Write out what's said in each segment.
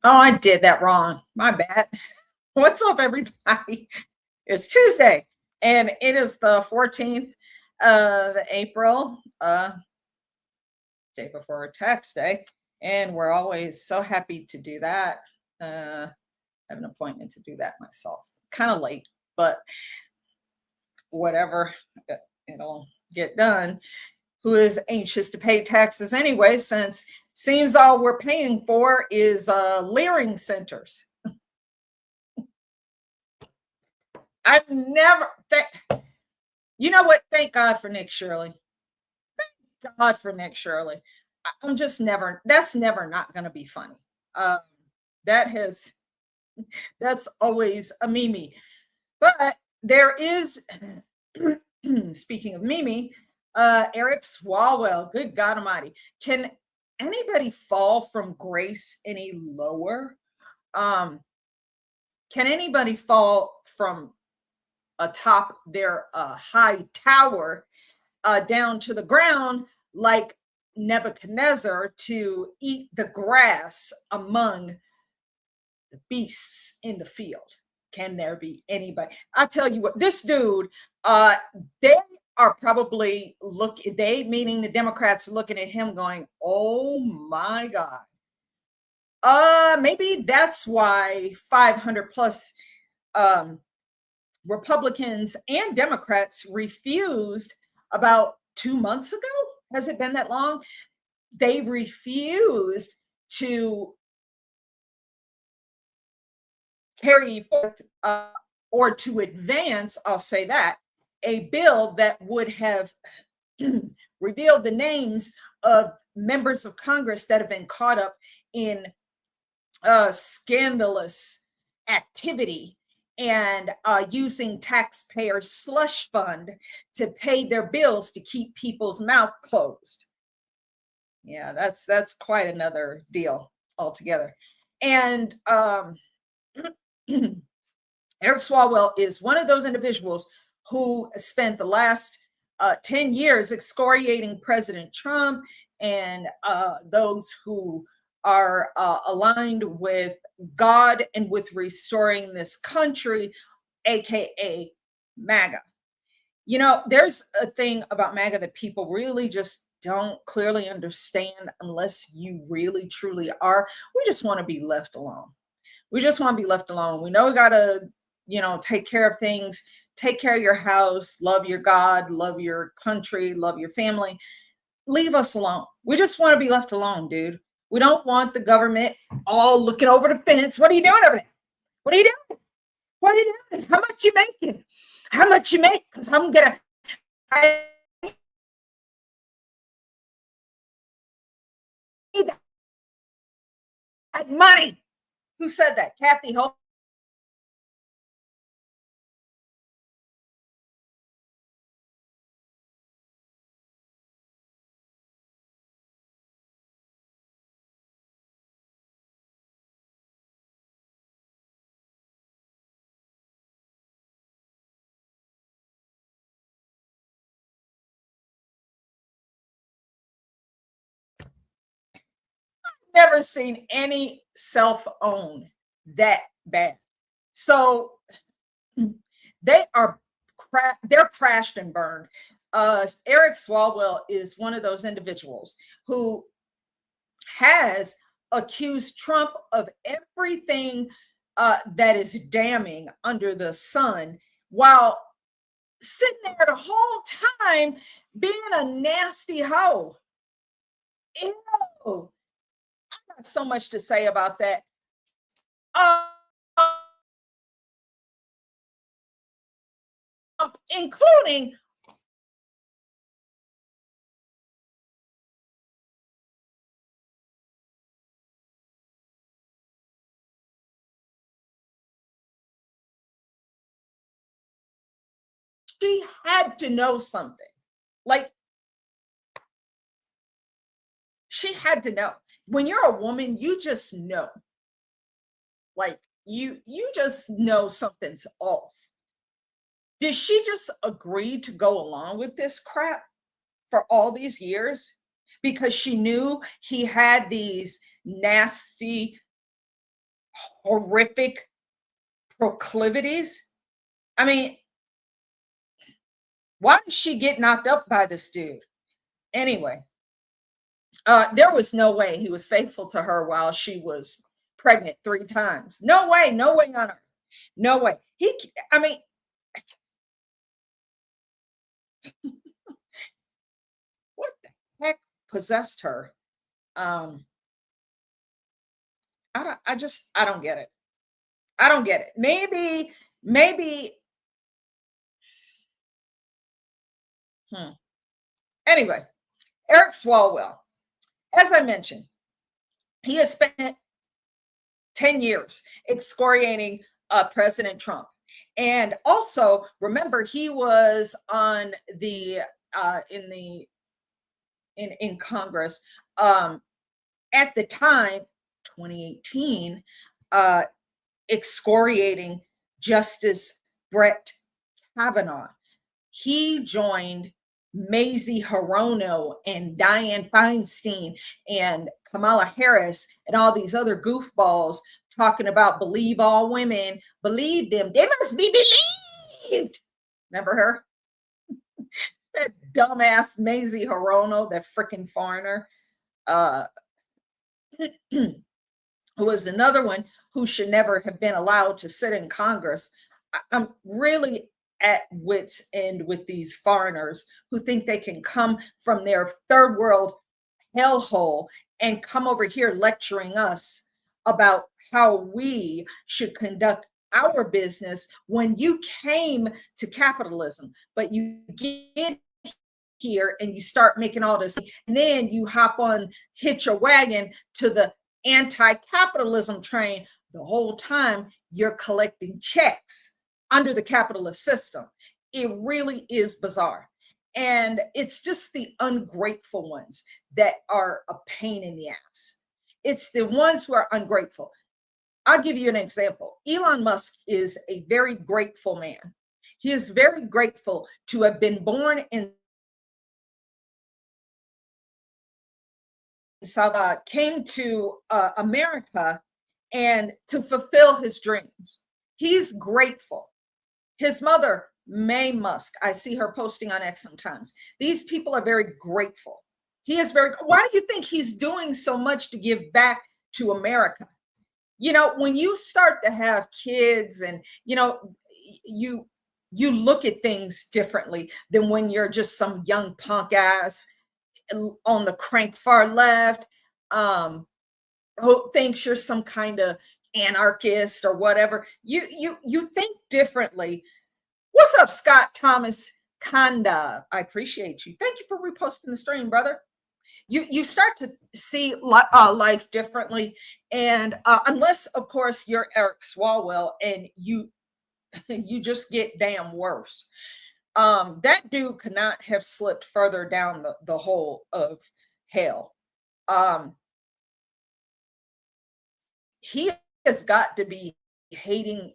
Oh, I did that wrong. My bad. What's up, everybody? It's Tuesday, and it is the 14th of April, day before tax day. And we're always so happy to do that. I have an appointment to do that myself. Kind of late, but whatever, it'll get done. Who is anxious to pay taxes anyway, since seems all we're paying for is leering centers. I've never, you know what? Thank God for Nick Shirley. God for Nick Shirley. I'm just never, that's never not going to be funny. Um, that has, that's always a Mimi. But there is, speaking of Mimi, Eric Swalwell, good God Almighty. Can anybody fall from grace any lower? Um, can anybody fall from atop their high tower down to the ground like Nebuchadnezzar to eat the grass among the beasts in the field? Can there be anybody? I tell you what, this dude, they are probably they meaning the Democrats looking at him going, oh my God. Maybe that's why 500 plus um, Republicans and Democrats refused about 2 months ago. Has it been that long? They refused to carry forth or to advance, I'll say that, a bill that would have revealed the names of members of Congress that have been caught up in scandalous activity and using taxpayer slush fund to pay their bills to keep people's mouth closed. Yeah, that's quite another deal altogether. And Eric Swalwell is one of those individuals who spent the last 10 years excoriating President Trump and those who are aligned with God and with restoring this country, aka MAGA. You know, there's a thing about MAGA that people really just don't clearly understand unless you really truly are. We just want to be left alone. We just want to be left alone. We know we got to, take care of things, take care of your house, love your God, love your country, love your family. Leave us alone. We just want to be left alone, dude. We don't want the government all looking over the fence. What are you doing over there? What are you doing? What are you doing? How much you making? How much you make? Because I'm gonna I need that money. Who said that? Kathy Hope. Never seen any self-own that bad. So they're crashed and burned. Eric Swalwell is one of those individuals who has accused Trump of everything that is damning under the sun, while sitting there the whole time being a nasty hoe. Ew. I got so much to say about that. Uh, including she had to know something. Like, she had to know. When you're a woman, you just know. Like, you just know something's off. Did she just agree to go along with this crap for all these years because she knew he had these nasty horrific proclivities. I mean, why did she get knocked up by this dude? Anyway, there was no way he was faithful to her while she was pregnant 3 times. No way, no way on earth. No way. I mean, what the heck possessed her? Um, I don't get it. I don't get it. Maybe, hmm. Anyway, Eric Swalwell, as I mentioned, he has spent 10 years excoriating President Trump. And also, remember, he was on the in Congress at the time, 2018, uh, excoriating Justice Brett Kavanaugh. He joined Mazie Hirono and Dianne Feinstein and Kamala Harris and all these other goofballs talking about believe all women, believe them. They must be believed. Remember her? That dumbass Mazie Hirono, that freaking foreigner, uh, who was another one who should never have been allowed to sit in Congress. I'm really at wits end with these foreigners who think they can come from their third world hellhole and come over here lecturing us about how we should conduct our business when you came to capitalism, but you get here and you start making all this, and then you hop on, hitch a wagon to the anti-capitalism train. The whole time you're collecting checks under the capitalist system. It really is bizarre. And it's just the ungrateful ones that are a pain in the ass. It's the ones who are ungrateful. I'll give you an example. Elon Musk is a very grateful man. He is very grateful to have been born in came to America and to fulfill his dreams. He's grateful. His mother, May Musk, I see her posting on X sometimes. These people are very grateful. He is very. Why do you think he's doing so much to give back to America? You know, when you start to have kids and, you you look at things differently than when you're just some young punk ass on the crank far left, um, who thinks you're some kind of anarchist or whatever. You think differently. What's up, Scott Thomas Kanda? I appreciate you. Thank you for reposting the stream, brother. You start to see life differently, and unless, of course, you're Eric Swalwell and you you just get damn worse. That dude could not have slipped further down the hole of hell. Um, he has got to be hating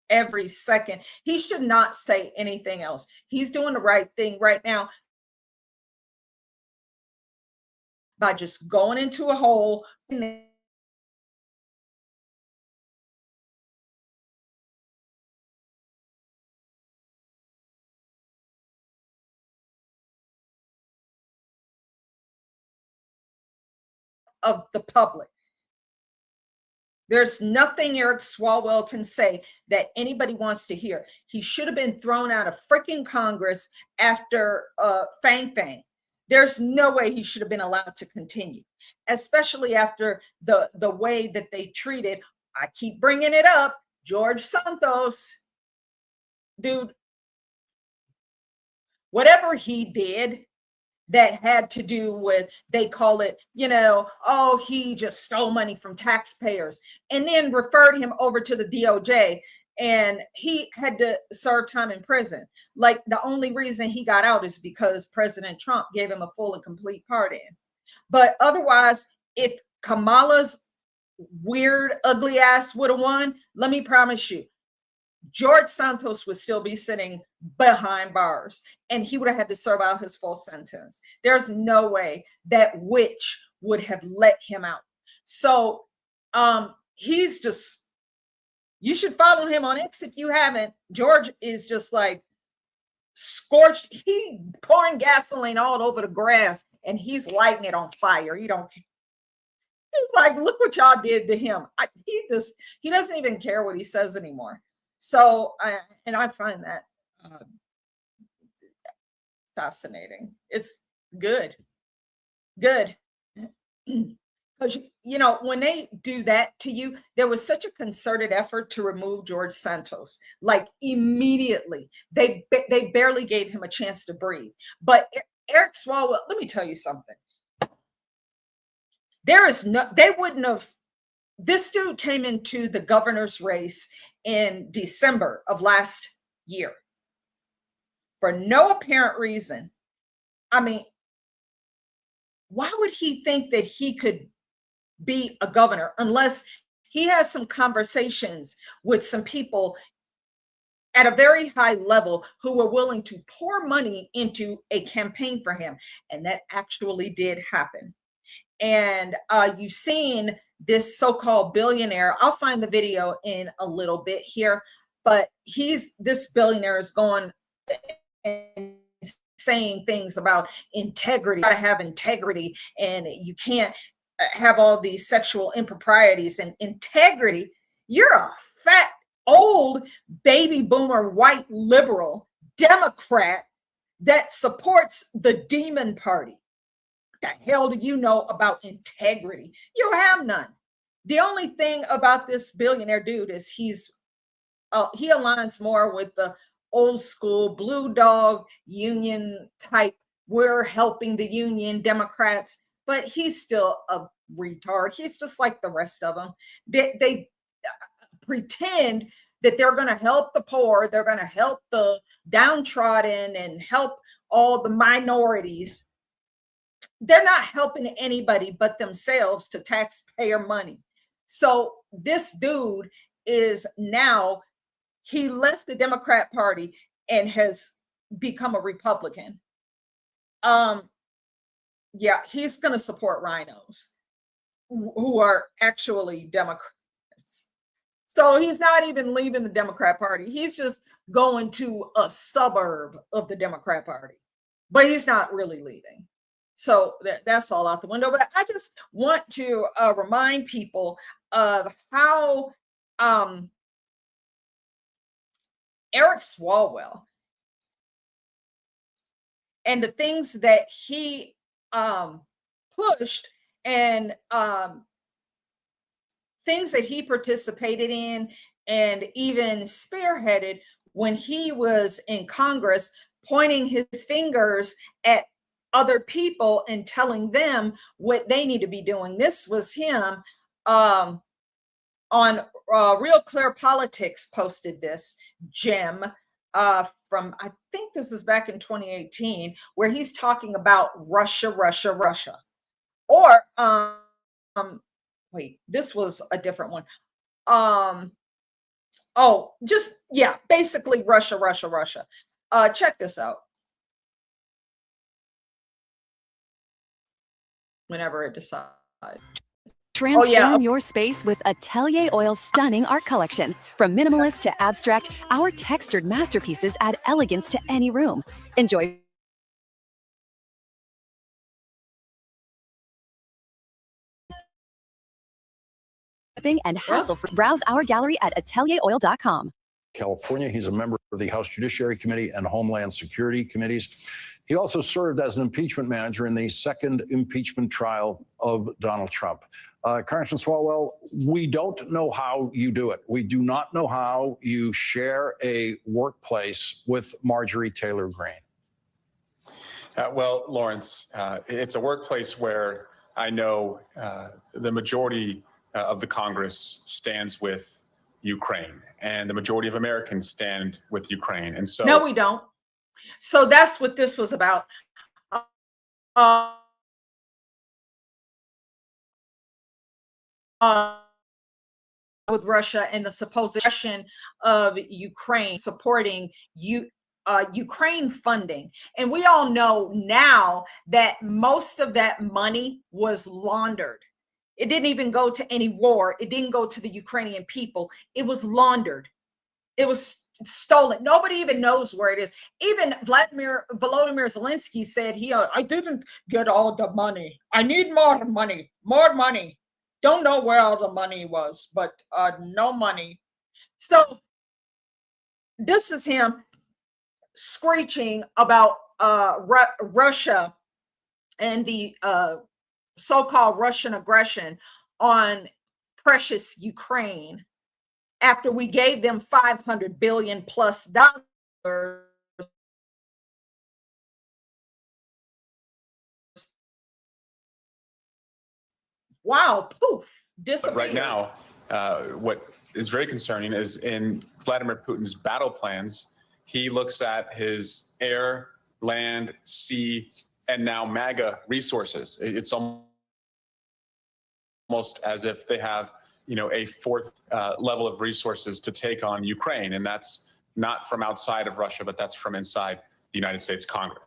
every second. He should not say anything else. He's doing the right thing right now by just going into a hole of the public. There's nothing Eric Swalwell can say that anybody wants to hear. He should have been thrown out of freaking Congress after Fang Fang. There's no way he should have been allowed to continue, especially after the way that they treated. I keep bringing it up, George Santos, dude. Whatever he did that had to do with, they call it, oh, he just stole money from taxpayers, and then referred him over to the DOJ, and he had to serve time in prison. Like, the only reason he got out is because President Trump gave him a full and complete pardon. But otherwise, if Kamala's weird, ugly ass would have won, let me promise you, George Santos would still be sitting behind bars and he would have had to serve out his full sentence. There's no way that witch would have let him out. So he's just, you should follow him on X if you haven't. George is just like scorched. He pouring gasoline all over the grass and he's lighting it on fire. You don't, he's like, look what y'all did to him. He doesn't even care what he says anymore. So, and I find that fascinating. It's good. Because, you know, when they do that to you, there was such a concerted effort to remove George Santos. Like immediately, they barely gave him a chance to breathe. But Eric Swalwell, let me tell you something. They wouldn't have, this dude came into the governor's race in December of last year for no apparent reason. I mean, why would he think that he could be a governor unless he has some conversations with some people at a very high level who were willing to pour money into a campaign for him? And that actually did happen. And you've seen this so-called billionaire. I'll find the video in a little bit here, but this billionaire is going and saying things about integrity. You gotta have integrity, and you can't have all these sexual improprieties. And integrity, you're a fat, old, baby boomer, white liberal Democrat that supports the demon party. What the hell do you know about integrity? You have none. The only thing about this billionaire dude is he aligns more with the old school blue dog union type. We're helping the union Democrats, but he's still a retard. He's just like the rest of them. They pretend that they're going to help the poor, they're going to help the downtrodden and help all the minorities. They're not helping anybody but themselves to taxpayer money. So this dude is now, he left the Democrat Party and has become a Republican. Yeah, he's going to support rhinos who are actually Democrats. So he's not even leaving the Democrat Party. He's just going to a suburb of the Democrat Party, but he's not really leaving. So that's all out the window. But I just want to remind people of how Eric Swalwell and the things that he pushed and things that he participated in and even spearheaded when he was in Congress, pointing his fingers at other people and telling them what they need to be doing. This was him on Real Clear Politics posted this gem from, I think this is back in 2018, where he's talking about Russia. Or wait, this was a different one. Basically Russia. Check this out. Whenever it decides. Transform your space with Atelier Oil's stunning art collection. From minimalist to abstract, our textured masterpieces add elegance to any room. Enjoy shipping and hassle-free. Browse our gallery at atelieroil.com. California. He's a member of the House Judiciary Committee and Homeland Security Committees. He also served as an impeachment manager in the second impeachment trial of Donald Trump. Congressman Swalwell, we don't know how you do it. We do not know how you share a workplace with Marjorie Taylor Greene. Well, Lawrence, it's a workplace where I know the majority of the Congress stands with Ukraine, and the majority of Americans stand with Ukraine. And so, no, we don't. So that's what this was about. With Russia and the supposed aggression of Ukraine, supporting Ukraine funding. And we all know now that most of that money was laundered. It didn't even go to any war. It didn't go to the Ukrainian people. It was laundered. It was stolen. Nobody even knows where it is. Even Volodymyr Zelensky said, I didn't get all the money. I need more money, more money. Don't know where all the money was, but no money. So this is him screeching about Russia and the so-called Russian aggression on precious Ukraine after we gave them $500 billion plus dollars. Wow, poof, disappeared. But right now, what is very concerning is in Vladimir Putin's battle plans, he looks at his air, land, sea, and now MAGA resources. It's almost as if they have, a fourth level of resources to take on Ukraine, and that's not from outside of Russia, but that's from inside the United States Congress.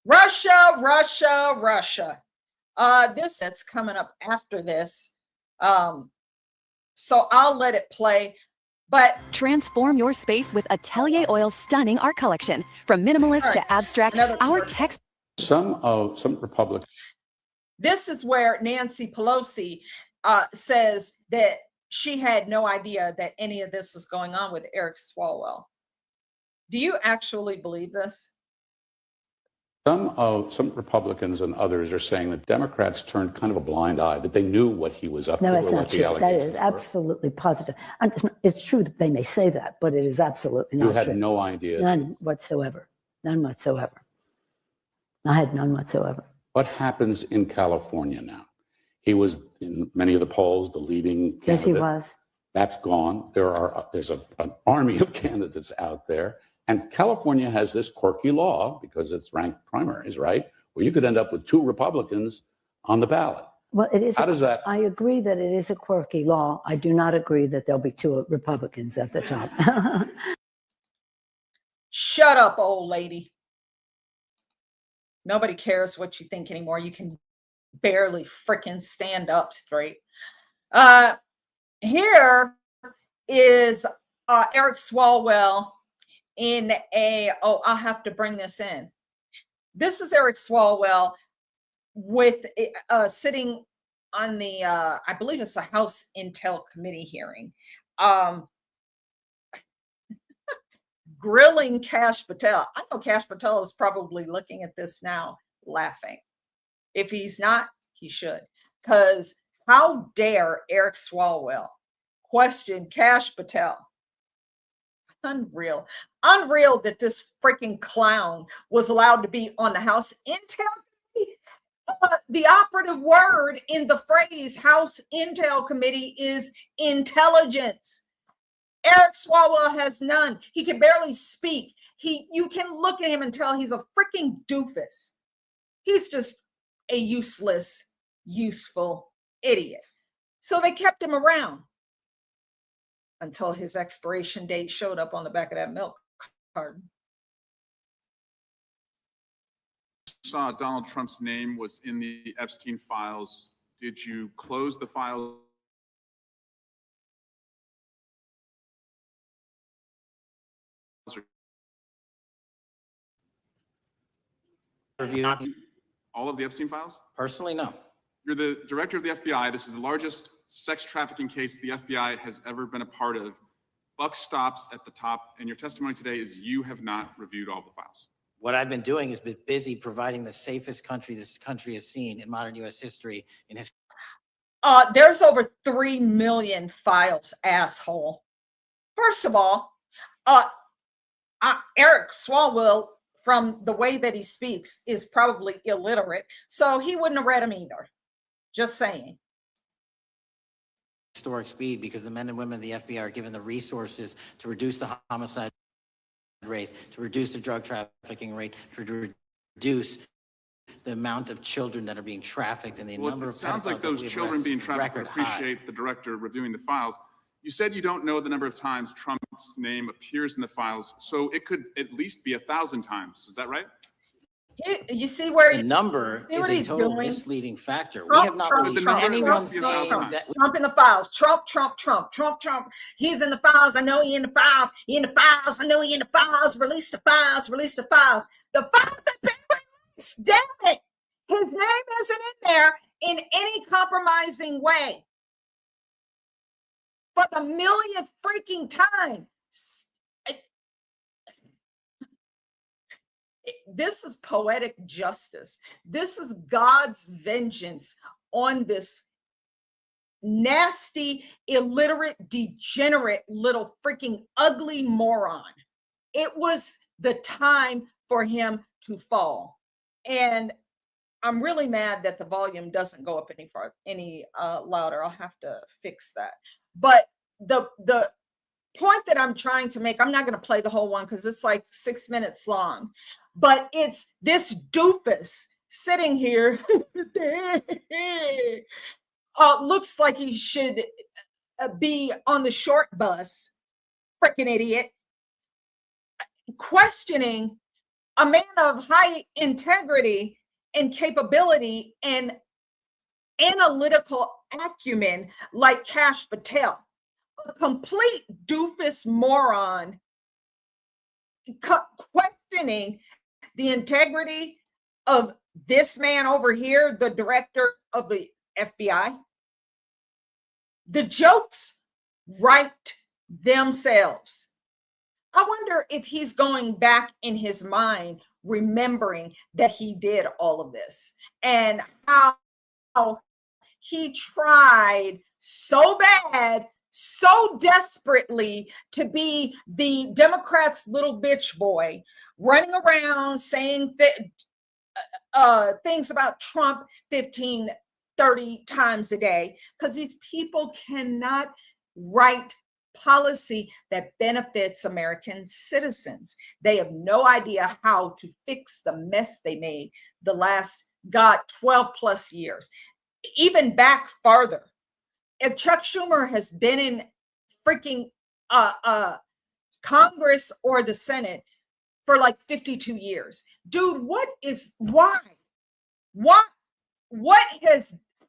Russia, Russia, Russia. That's coming up after this. So I'll let it play. But transform your space with Atelier Oil's stunning art collection. From minimalist to abstract, our text. Some Republicans. This is where Nancy Pelosi says that she had no idea that any of this was going on with Eric Swalwell. Do you actually believe this? Some Republicans and others are saying that Democrats turned kind of a blind eye, that they knew what he was up to. No, that's not true. That is absolutely positive. It's true that they may say that, but it is absolutely not true. You had no idea? None whatsoever. None whatsoever. I had none whatsoever. What happens in California now? He was in many of the polls, the leading candidate. Yes, he was. That's gone. There's an army of candidates out there. And California has this quirky law, because it's ranked primaries, right? Where you could end up with 2 Republicans on the ballot. Well, it is. How does that? I agree that it is a quirky law. I do not agree that there'll be 2 Republicans at the top. Shut up, old lady. Nobody cares what you think anymore. You can barely freaking stand up straight. Here is Eric Swalwell in I'll have to bring this in. This is Eric Swalwell with sitting on the I believe it's a House Intel Committee hearing, grilling Kash Patel. I know Kash Patel is probably looking at this now laughing. If he's not, he should, because how dare Eric Swalwell question Kash Patel? Unreal that this freaking clown was allowed to be on the House Intel Committee. The operative word in the phrase House Intel Committee is intelligence. Eric Swalwell has none. He can barely speak. You can look at him and tell he's a freaking doofus. He's just a useless, useful idiot. So they kept him around until his expiration date showed up on the back of that milk carton. Saw Donald Trump's name was in the Epstein files. Did you close the files? Review not All of the Epstein files? personally, no. You're the director of the FBI. This is the largest sex trafficking case the FBI has ever been a part of. Buck stops at the top, and your testimony today is you have not reviewed all the files. What I've been doing is been busy providing the safest country this country has seen in modern U.S. history. There's over 3 million files, asshole. First of all, Eric Swalwell, from the way that he speaks, is probably illiterate, so he wouldn't have read them either. Just saying. Historic speed, because the men and women of the FBI are given the resources to reduce the homicide rate, to reduce the drug trafficking rate, to reduce the amount of children that are being trafficked and the number of. It sounds like those children being trafficked would appreciate the director reviewing the files. You said you don't know the number of times Trump's name appears in the files, so it could at least be 1,000 times. Is that right? You see where The number see is what a he's total doing? misleading factor. We Trump, have not Trump, released Trump, anyone's Trump, name Trump. that Trump in the files. Trump. He's in the files. I know he in the files. He in the files. I know he in the files. Release the files. Release the files. The files have been released. Damn it. His name isn't in there in any compromising way. For the millionth freaking time. This is poetic justice. This is God's vengeance on this nasty, illiterate, degenerate little freaking ugly moron. It was the time for him to fall. And I'm really mad that the volume doesn't go up any louder. I'll have to fix that. But the point that I'm trying to make, I'm not going to play the whole one because it's like 6 minutes long, but it's this doofus sitting here looks like he should be on the short bus, freaking idiot, questioning a man of high integrity and capability and analytical acumen like Kash Patel. A complete doofus moron questioning the integrity of this man over here, the director of the FBI. The jokes write themselves. I wonder if he's going back in his mind, remembering that he did all of this and how he tried so bad, so desperately to be the Democrats' little bitch boy, running around saying things about Trump 15, 30 times a day, because these people cannot write policy that benefits American citizens. They have no idea how to fix the mess they made the last, 12 plus years. Even back farther. If Chuck Schumer has been in freaking Congress or the Senate for like 52 years, dude,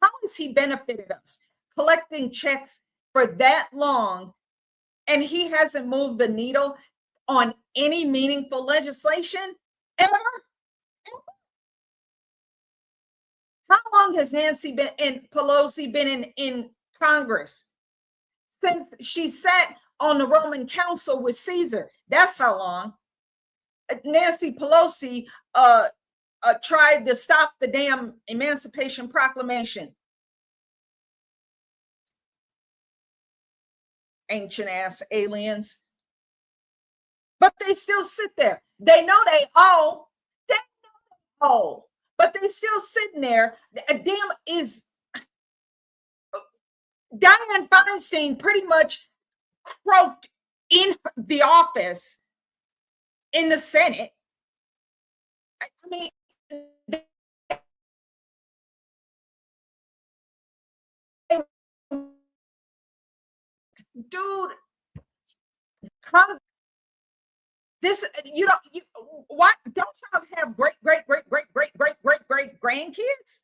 how has he benefited us collecting checks for that long, and he hasn't moved the needle on any meaningful legislation ever? How long has Nancy Pelosi been in Congress? Since she sat on the Roman Council with Caesar. That's how long. Nancy Pelosi tried to stop the damn Emancipation Proclamation. Ancient ass aliens. But they still sit there. They know they owe. But they still sitting there. Dianne Feinstein pretty much croaked in the office in the Senate. I mean, dude, what? Don't y'all have great grandkids?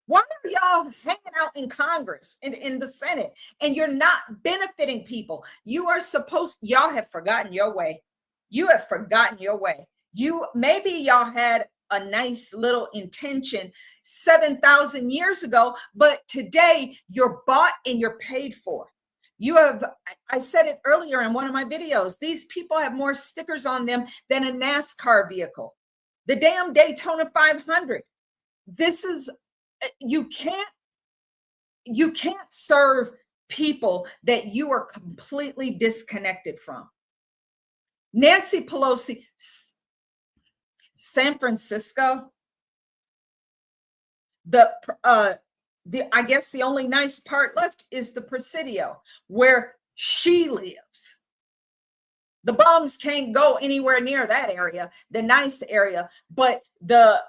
Why are y'all hanging out in Congress and in the Senate and you're not benefiting people? Y'all have forgotten your way. You have forgotten your way. Maybe y'all had a nice little intention 7,000 years ago, but today you're bought and you're paid for. I said it earlier in one of my videos, these people have more stickers on them than a NASCAR vehicle. The damn Daytona 500. You can't serve people that you are completely disconnected from. Nancy Pelosi, San Francisco, I guess the only nice part left is the Presidio, where she lives. The bums can't go anywhere near that area, the nice area, but the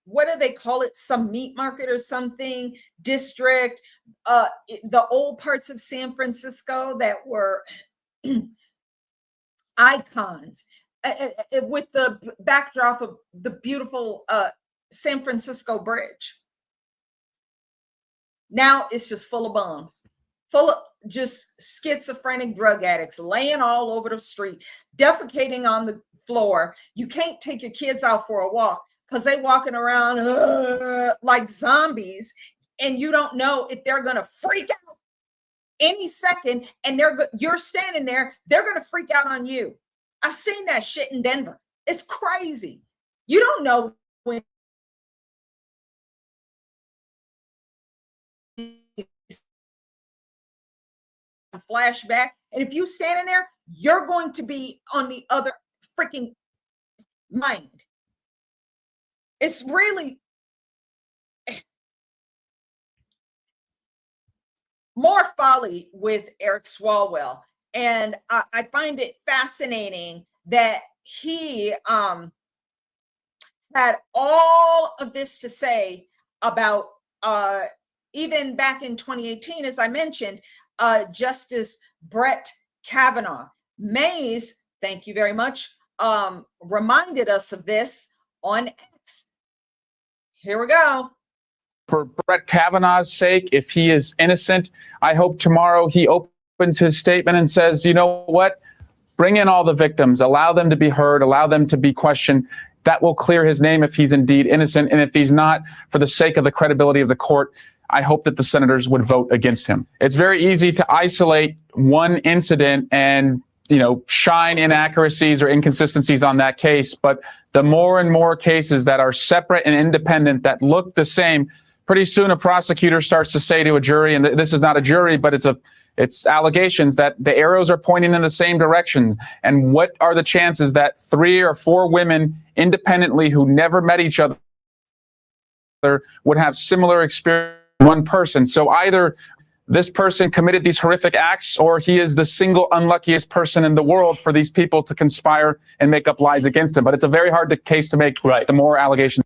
what do they call it? Some meat market or something district, the old parts of San Francisco that were icons. with the backdrop of the beautiful San Francisco Bridge. Now it's just full of bums, full of just schizophrenic drug addicts laying all over the street, defecating on the floor. You can't take your kids out for a walk because they walking around like zombies, and you don't know if they're going to freak out any second, and you're standing there, they're going to freak out on you. I've seen that shit in Denver. It's crazy. You don't know when flashback, and if you standing there, you're going to be on the other freaking mind. It's really more folly with Eric Swalwell, and I find it fascinating that he had all of this to say about even back in 2018, as I mentioned, Justice Brett Kavanaugh. Mays, thank you very much, reminded us of this on X. Here we go. For Brett Kavanaugh's sake, if he is innocent, I hope tomorrow he opens his statement and says, you know what? Bring in all the victims, allow them to be heard, allow them to be questioned. That will clear his name if he's indeed innocent. And if he's not, for the sake of the credibility of the court, I hope that the senators would vote against him. It's very easy to isolate one incident and, shine inaccuracies or inconsistencies on that case. But the more and more cases that are separate and independent that look the same, pretty soon a prosecutor starts to say to a jury, and this is not a jury, but it's allegations that the arrows are pointing in the same direction. And what are the chances that 3 or 4 women independently who never met each other would have similar experience with one person? So either this person committed these horrific acts, or he is the single unluckiest person in the world for these people to conspire and make up lies against him. But it's a very hard case to make. Right. The more allegations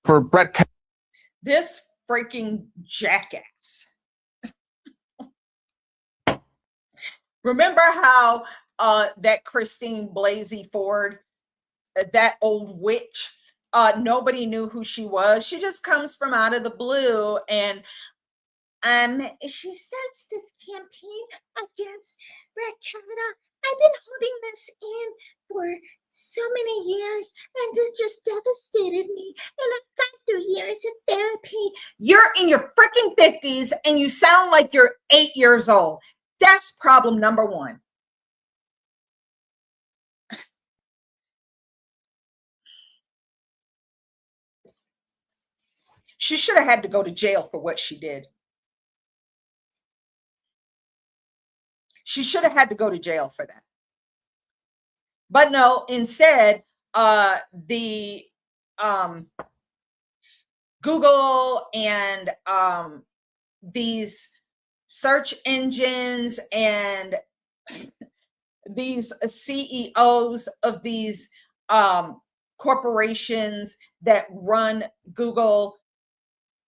for Brett. This freaking jackass. Remember how that Christine Blasey Ford, that old witch, nobody knew who she was. She just comes from out of the blue, and she starts the campaign against Brett Kavanaugh. I've been holding this in for so many years, and it just devastated me. And I've gone through years of therapy. You're in your freaking 50s, and you sound like you're 8 years old. That's problem number one. She should have had to go to jail for what she did. She should have had to go to jail for that. But no, instead, the Google and these search engines and these CEOs of these corporations that run Google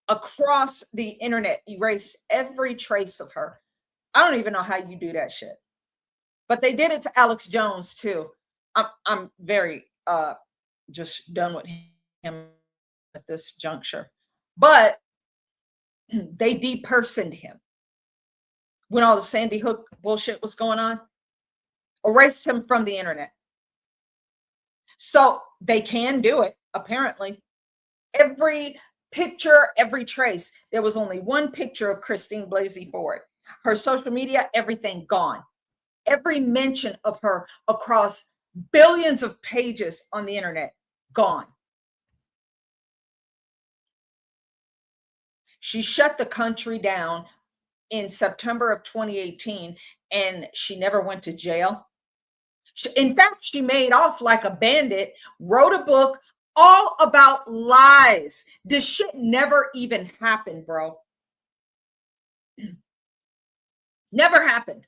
across the internet erased every trace of her. I don't even know how you do that shit. But they did it to Alex Jones too. I'm very just done with him at this juncture. But they depersoned him when all the Sandy Hook bullshit was going on, erased him from the internet. So they can do it, apparently. Every picture, every trace. There was only one picture of Christine Blasey Ford. Her social media, everything gone. Every mention of her across billions of pages on the internet, gone. She shut the country down in September of 2018, and she never went to jail. In fact, she made off like a bandit, wrote a book all about lies. This shit never even happened, bro. Never happened.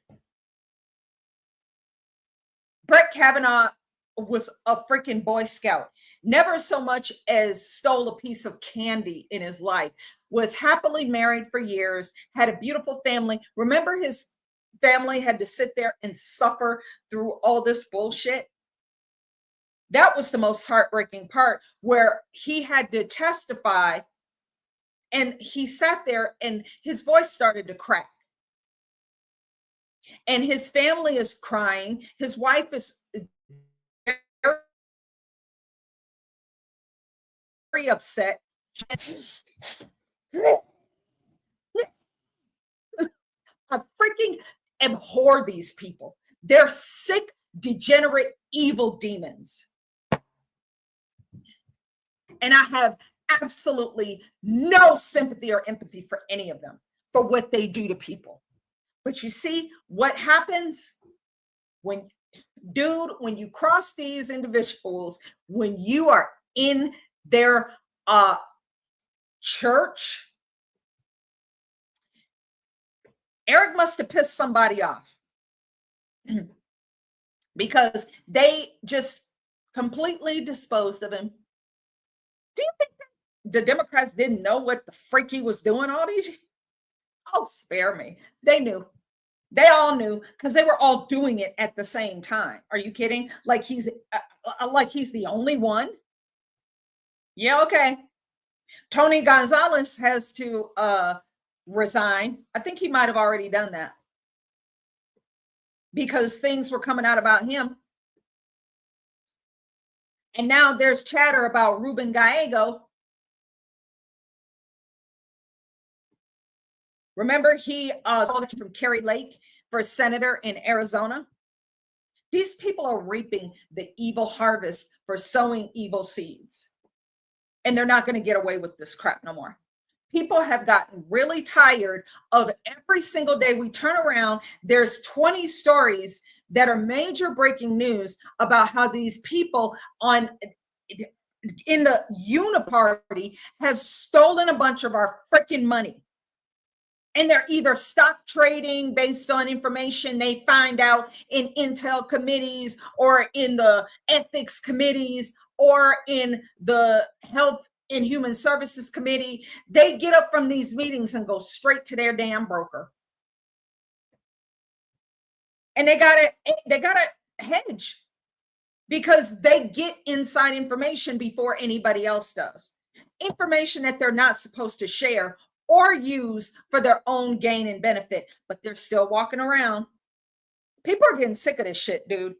Brett Kavanaugh was a freaking Boy Scout. Never so much as stole a piece of candy in his life. Was happily married for years, had a beautiful family. Remember, his family had to sit there and suffer through all this bullshit. That was the most heartbreaking part, where he had to testify and he sat there and his voice started to crack. And his family is crying. His wife is very upset. I freaking abhor these people. They're sick, degenerate, evil demons. And I have absolutely no sympathy or empathy for any of them, for what they do to people. But you see what happens when, dude, when you cross these individuals, when you are in their church. Eric must have pissed somebody off because they just completely disposed of him. Do you think the Democrats didn't know what the freak he was doing all these years? Oh, spare me. They knew. They all knew, because they were all doing it at the same time. Are you kidding? Like he's the only one? Yeah, okay. Tony Gonzalez has to resign. I think he might have already done that, because things were coming out about him. And now there's chatter about Ruben Gallego. Remember, he from Kerry Lake for senator in Arizona. These people are reaping the evil harvest for sowing evil seeds. And they're not going to get away with this crap no more. People have gotten really tired of every single day we turn around, there's 20 stories that are major breaking news about how these people in the Uniparty have stolen a bunch of our freaking money. And they're either stock trading based on information they find out in intel committees or in the ethics committees or in the health and human services committee. They get up from these meetings and go straight to their damn broker. And they gotta hedge, because they get inside information before anybody else does. Information that they're not supposed to share or use for their own gain and benefit, but they're still walking around. People are getting sick of this shit, dude.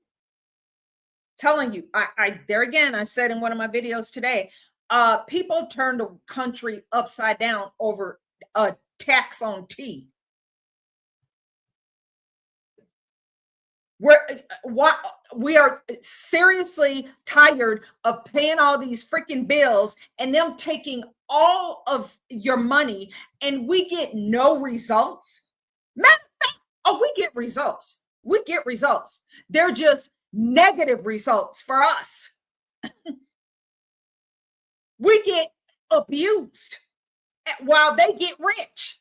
Telling you, there again, I said in one of my videos today, people turn the country upside down over a tax on tea. We are seriously tired of paying all these freaking bills and them taking all of your money, and we get no results. Matter of fact, we get results. We get results. They're just negative results for us. We get abused while they get rich.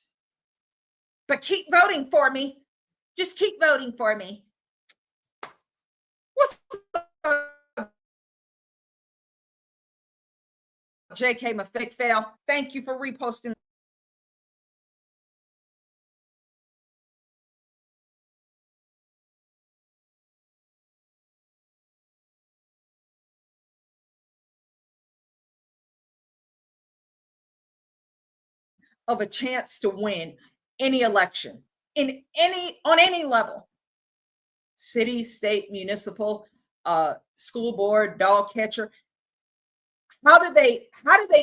But keep voting for me. Just keep voting for me. What's up, JK Mafake Fail? Thank you for reposting. Of a chance to win any election on any level. City, state, municipal, school board, dog catcher. How do they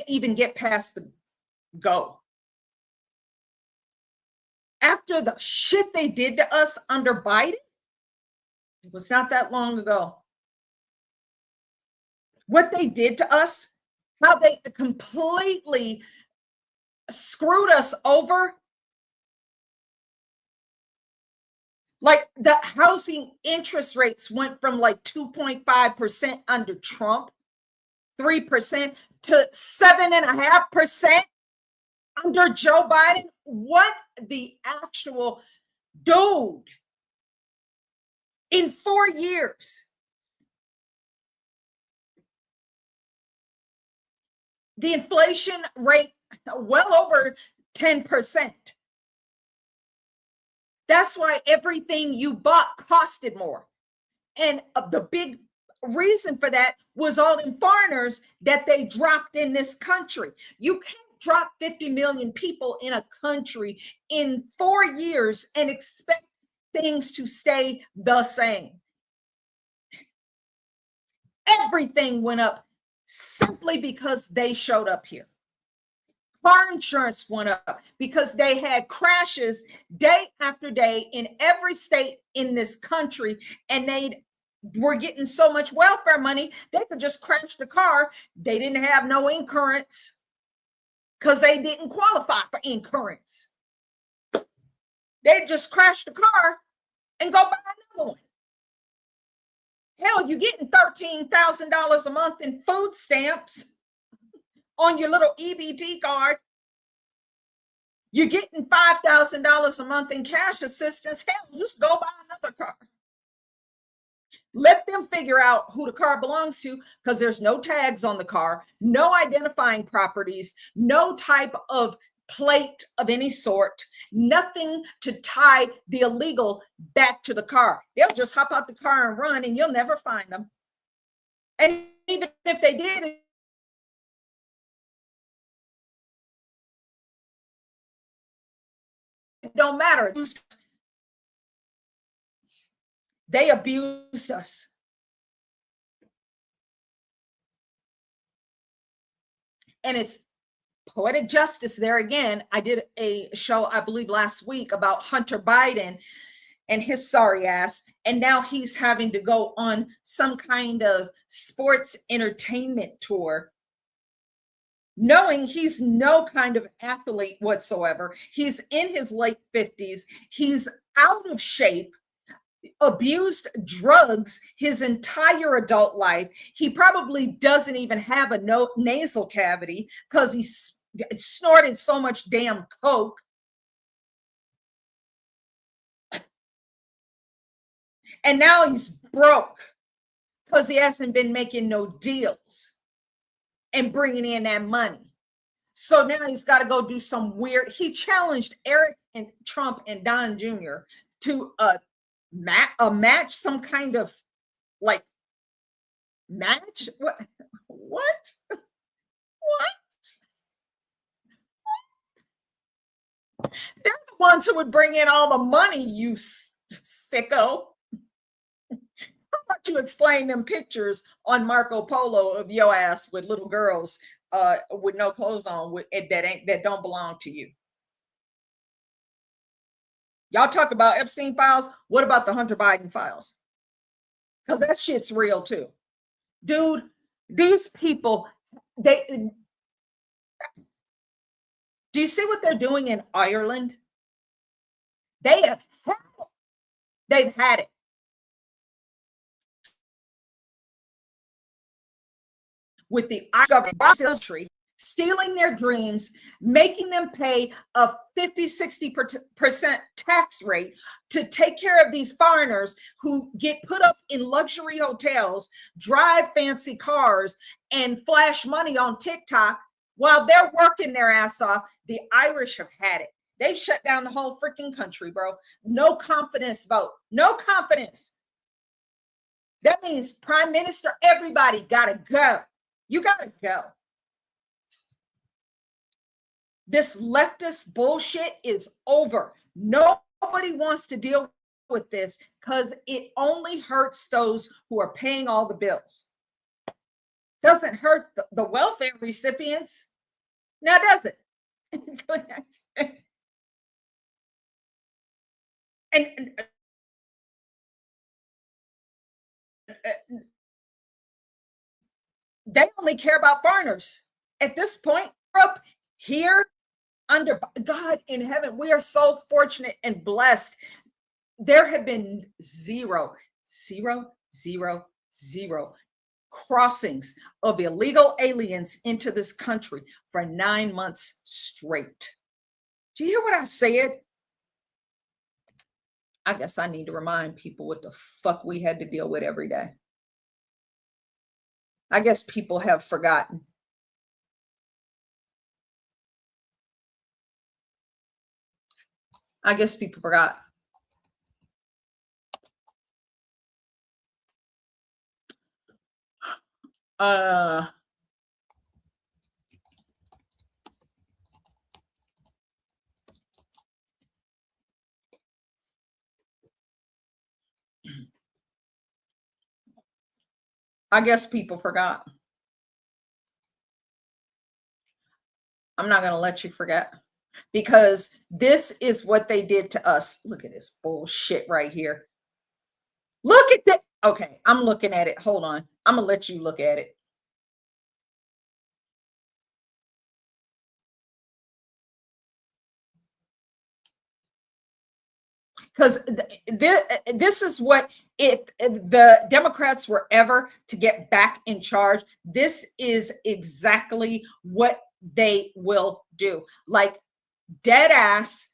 even get past the go? After the shit they did to us under Biden, it was not that long ago. What they did to us, how they completely screwed us over. Like the housing interest rates went from like 2.5% under Trump, 3% to 7.5% under Joe Biden. What the actual dude? In 4 years, the inflation rate well over 10%. That's why everything you bought costed more. And the big reason for that was all them foreigners that they dropped in this country. You can't drop 50 million people in a country in 4 years and expect things to stay the same. Everything went up simply because they showed up here. Car insurance went up because they had crashes day after day in every state in this country, and they were getting so much welfare money, they could just crash the car. They didn't have no insurance because they didn't qualify for insurance. They just crash the car and go buy another one. Hell, you're getting $13,000 a month in food stamps on your little EBT card. You're getting $5,000 a month in cash assistance. Hell, just go buy another car. Let them figure out who the car belongs to, because there's no tags on the car, no identifying properties, no type of plate of any sort, nothing to tie the illegal back to the car. They'll just hop out the car and run, and you'll never find them. And even if they did, it don't matter. They abused us. And it's poetic justice there again. I did a show, I believe last week, about Hunter Biden and his sorry ass. And now he's having to go on some kind of sports entertainment tour, knowing he's no kind of athlete whatsoever. He's in his late 50s. He's out of shape, abused drugs his entire adult life. He probably doesn't even have a nasal cavity because he snorted so much damn coke. And now he's broke because he hasn't been making no deals and bringing in that money. So now he's got to go do some weird. He challenged Eric and Trump and Don Jr. to a match, some kind of like match. What? They're the ones who would bring in all the money, you sicko. How about you explain them pictures on Marco Polo of your ass with little girls with no clothes on that don't belong to you? Y'all talk about Epstein files. What about the Hunter Biden files? Because that shit's real too. Dude, these people, do you see what they're doing in Ireland? They've had it. With the government industry stealing their dreams, making them pay a 50-60% tax rate to take care of these foreigners who get put up in luxury hotels, drive fancy cars, and flash money on TikTok while they're working their ass off. The Irish have had it. They've shut down the whole freaking country, bro. No confidence vote. No confidence. That means prime minister, everybody gotta go. You gotta go. This leftist bullshit is over. Nobody wants to deal with this because it only hurts those who are paying all the bills. Doesn't hurt the welfare recipients. Now, does it? and they only care about foreigners at this point. Europe, here, under God in heaven, we are so fortunate and blessed. There have been zero crossings of illegal aliens into this country for 9 months straight. Do you hear what I said? I guess I need to remind people what the fuck we had to deal with every day. I guess people have forgotten. I guess people forgot. Uh, I guess people forgot. I'm not going to let you forget, because this is what they did to us. Look at this bullshit right here. Look at that. Okay, I'm looking at it. Hold on. I'm going to let you look at it. Because this is what, if the Democrats were ever to get back in charge, this is exactly what they will do. Like, dead ass,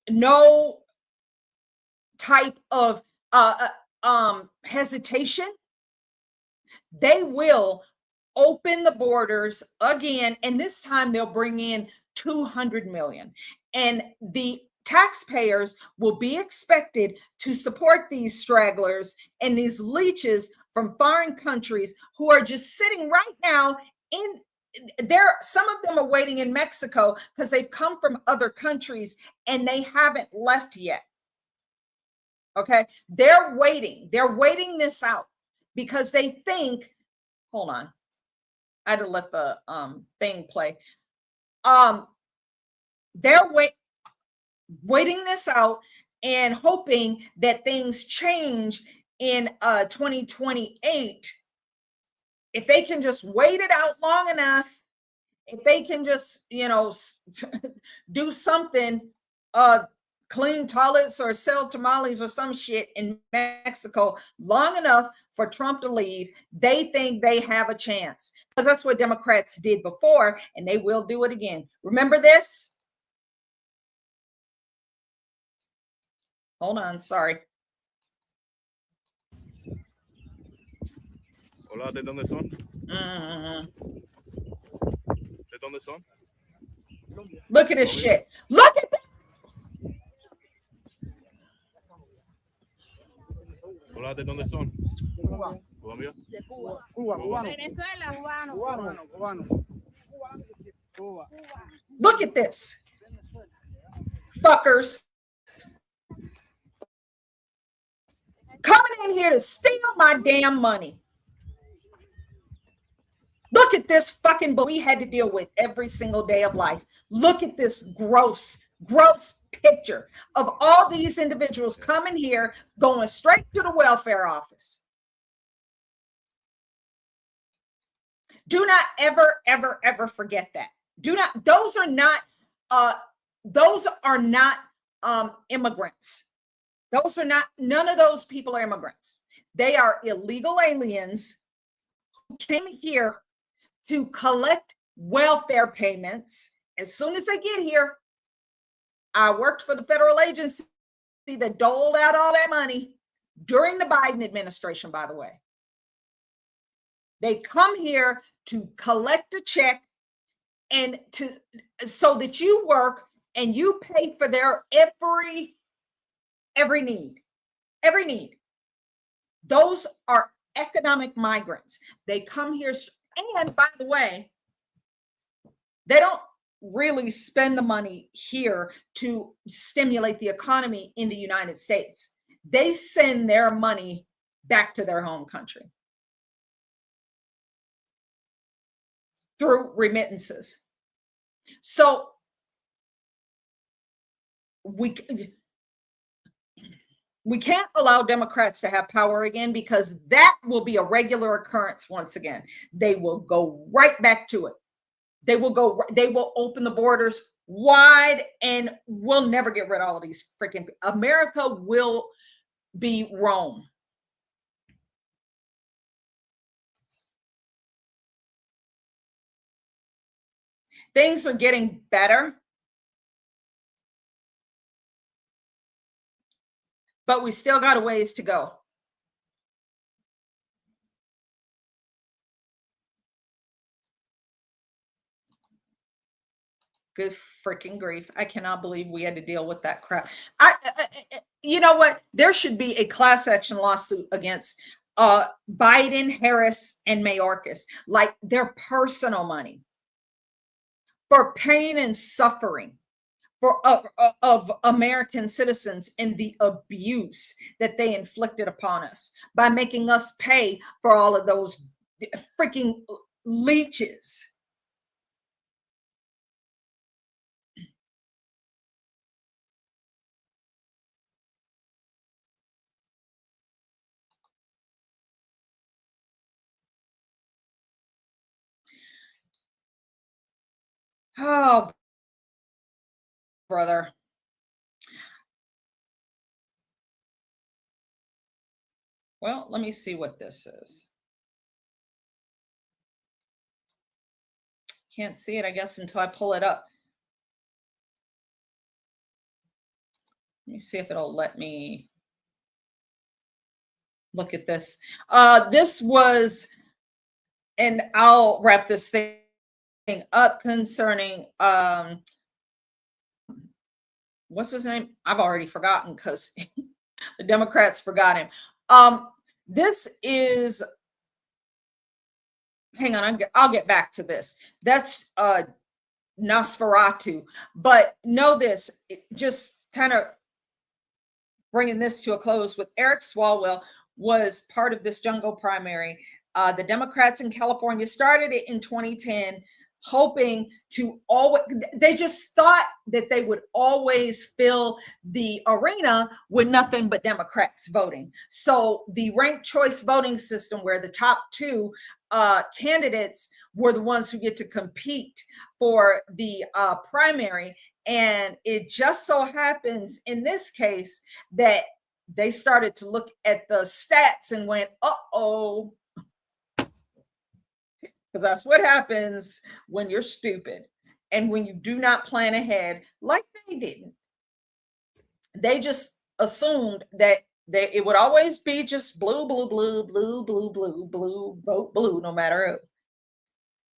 no type of hesitation. They will open the borders again, and this time they'll bring in 200 million, and the taxpayers will be expected to support these stragglers and these leeches from foreign countries who are just sitting right now in there. Some of them are waiting in Mexico because they've come from other countries and they haven't left yet. Okay, they're waiting this out because they think, hold on, I had to let the thing play. They're waiting this out and hoping that things change in 2028. If they can just wait it out long enough, if they can just, do something, clean toilets or sell tamales or some shit in Mexico long enough for Trump to leave, they think they have a chance, because that's what Democrats did before, and they will do it again. Remember this? Hold on, sorry. Hola, ¿de dónde son? Mm-hmm. ¿De dónde son? Look at this shit. Look at this. Hola, ¿de dónde son? Cuba. Colombia. De Cuba. Cuba, cubano. Venezuela. Cubano. Cubano, cubano. Cuba. Look at this. Fuckers. Coming in here to steal my damn money. Look at this fucking we had to deal with every single day of life. Look at this gross picture of all these individuals coming here, going straight to the welfare office. Do not ever, ever, ever forget that. Do not, those are not immigrants. Those are not, none of those people are immigrants. They are illegal aliens who came here to collect welfare payments. As soon as they get here, I worked for the federal agency that doled out all that money during the Biden administration, by the way. They come here to collect a check and so that you work and you pay for their every need. Those are economic migrants. They come here, and by the way, they don't really spend the money here to stimulate the economy in the United States. They send their money back to their home country through remittances. So we can't allow Democrats to have power again, because that will be a regular occurrence once again. They will go right back to it. They will open the borders wide, and we'll never get rid of all of these freaking, America will be Rome. Things are getting better, but we still got a ways to go. Good freaking grief. I cannot believe we had to deal with that crap. You know what? There should be a class action lawsuit against Biden, Harris, and Mayorkas, like their personal money for pain and suffering of American citizens and the abuse that they inflicted upon us by making us pay for all of those freaking leeches. Oh, brother. Well, let me see what this is. Can't see it, I guess, until I pull it up. Let me see if it'll let me look at this. This was, and I'll wrap this thing up concerning what's his name? I've already forgotten because the Democrats forgot him. This is, hang on, I'll get back to this. That's Nosferatu. But know this, just kind of bringing this to a close with Eric Swalwell was part of this jungle primary. The Democrats in California started it in 2010, hoping to always, they just thought that they would always fill the arena with nothing but Democrats voting. So the ranked choice voting system, where the top two candidates were the ones who get to compete for the primary. And it just so happens in this case that they started to look at the stats and went, uh-oh. Because that's what happens when you're stupid and when you do not plan ahead, like they didn't. They just assumed that it would always be just blue, blue, blue, blue, blue, blue, blue, vote blue, no matter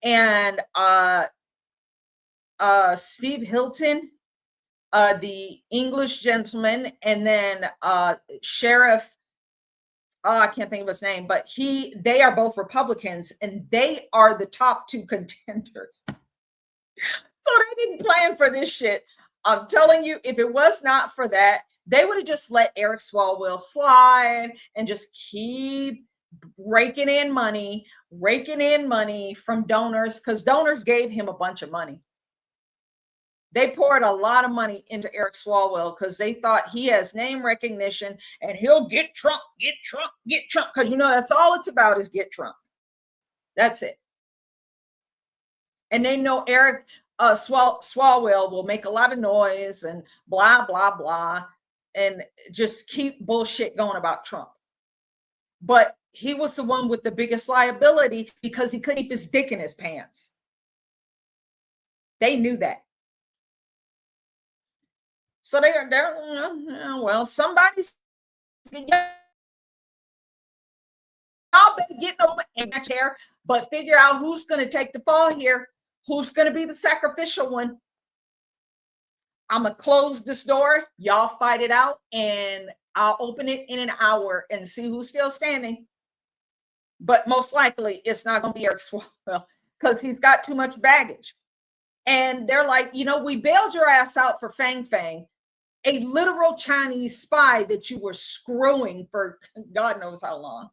who. And Steve Hilton, the English gentleman, and then Sheriff, I can't think of his name, but they are both Republicans, and they are the top two contenders. So they didn't plan for this shit. I'm telling you, if it was not for that, they would have just let Eric Swalwell slide and just keep raking in money from donors, because donors gave him a bunch of money. They poured a lot of money into Eric Swalwell because they thought he has name recognition and he'll get Trump, get Trump, get Trump. Because, you know, that's all it's about is get Trump. That's it. And they know Eric Swalwell will make a lot of noise and blah, blah, blah, and just keep bullshit going about Trump. But he was the one with the biggest liability because he couldn't keep his dick in his pants. They knew that. So they're well, somebody's, y'all better get over in that chair, but figure out who's going to take the fall here, who's going to be the sacrificial one. I'm going to close this door. Y'all fight it out, and I'll open it in an hour and see who's still standing. But most likely, it's not going to be Eric Swalwell because he's got too much baggage. And they're like, you know, we bailed your ass out for Fang Fang, a literal Chinese spy that you were screwing for God knows how long.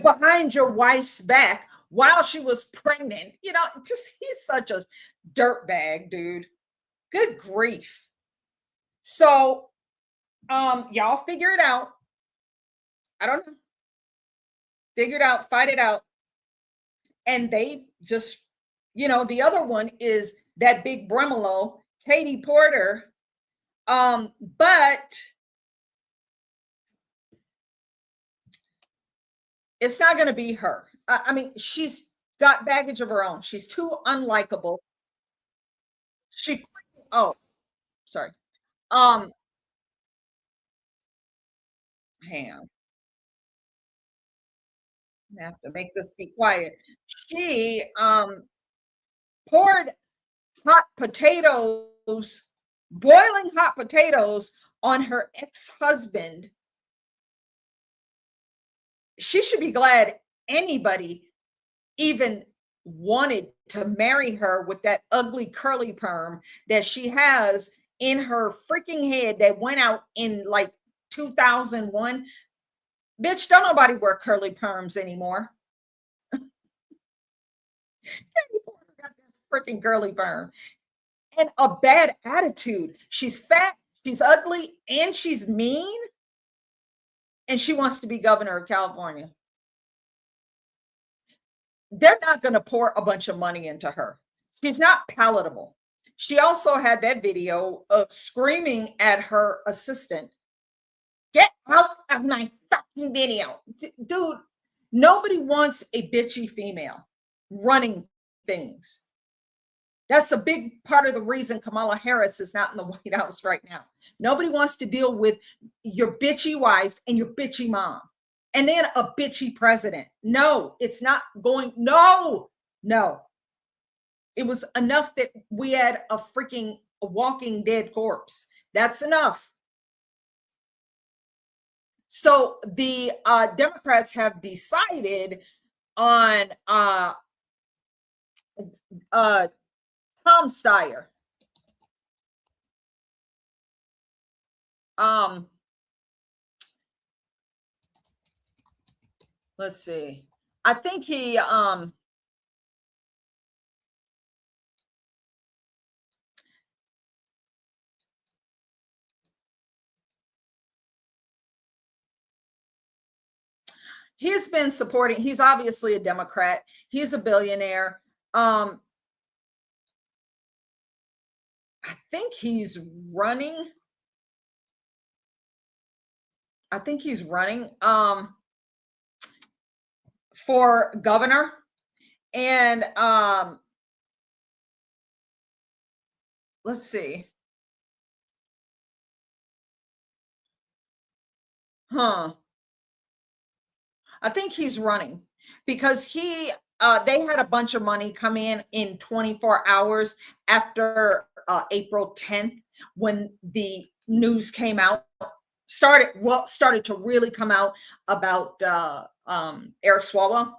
Behind your wife's back while she was pregnant. You know, just he's such a dirtbag, dude. Good grief. So y'all figure it out. I don't know. Figure it out, fight it out. And they just, you know, the other one is that big Bremolo, Katie Porter. But it's not going to be her. I mean, she's got baggage of her own. She's too unlikable. Sorry. Hang on. I have to make this be quiet. She poured hot potatoes, boiling hot potatoes on her ex-husband she should be glad anybody even wanted to marry her with that ugly curly perm that she has in her freaking head that went out in like 2001. Bitch, don't nobody wear curly perms anymore. Katie Porter got that freaking curly perm and a bad attitude. She's fat, she's ugly, and she's mean. And she wants to be governor of California. They're not going to pour a bunch of money into her. She's not palatable. She also had that video of screaming at her assistant, "Get out of my fucking video." Dude, nobody wants a bitchy female running things. That's a big part of the reason Kamala Harris is not in the White House right now. Nobody wants to deal with your bitchy wife and your bitchy mom. And then a bitchy president. No, it's not going. No. It was enough that we had a freaking walking dead corpse. That's enough. So the Democrats have decided on Tom Steyer. Let's see. I think he he's been supporting, he's obviously a Democrat. He's a billionaire. I think he's running. For governor. And let's see. I think he's running because they had a bunch of money come in 24 hours after April 10th when the news came out, started to really come out about Eric Swalwell.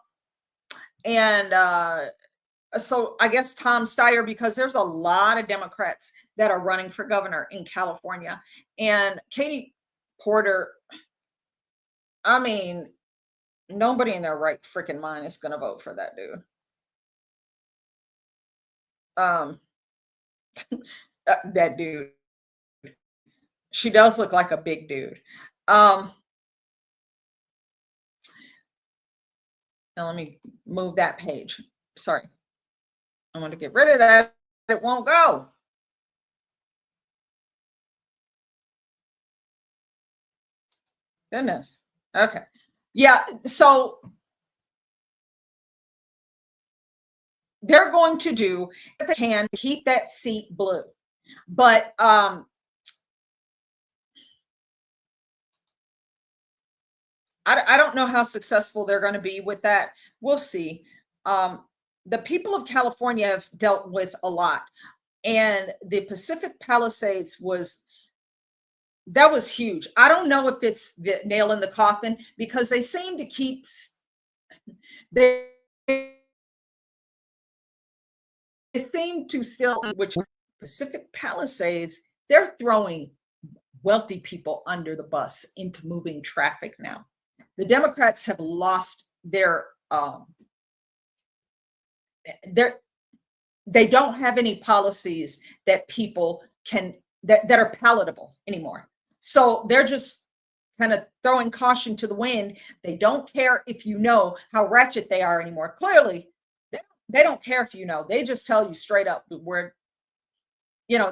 And so I guess Tom Steyer, because there's a lot of Democrats that are running for governor in California. And Katie Porter, I mean, nobody in their right freaking mind is going to vote for that dude. That dude. She does look like a big dude. Now let me move that page. Sorry. I want to get rid of that. It won't go. Goodness. Okay. Yeah. So they're going to do what they can to keep that seat blue. But I don't know how successful they're going to be with that. We'll see. The people of California have dealt with a lot. And the Pacific Palisades was huge. I don't know if it's the nail in the coffin because they seem to keep, they seem to still, which Pacific Palisades, they're throwing wealthy people under the bus into moving traffic now. The Democrats have lost they don't have any policies that people can, that are palatable anymore. So they're just kind of throwing caution to the wind. They don't care if you know how ratchet they are anymore. Clearly, they don't care if you know. They just tell you straight up,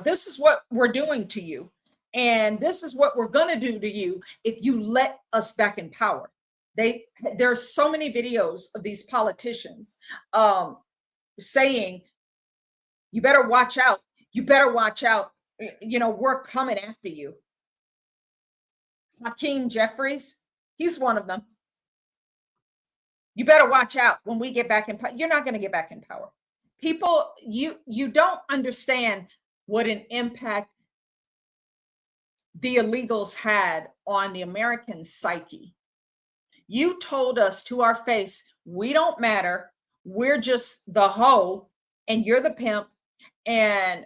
this is what we're doing to you. And this is what we're going to do to you if you let us back in power. There's so many videos of these politicians saying, you better watch out. You better watch out. We're coming after you. Hakeem Jeffries, he's one of them. You better watch out when we get back in power. You're not going to get back in power. People, you don't understand what an impact the illegals had on the American psyche. You told us to our face, we don't matter. We're just the hoe and you're the pimp. And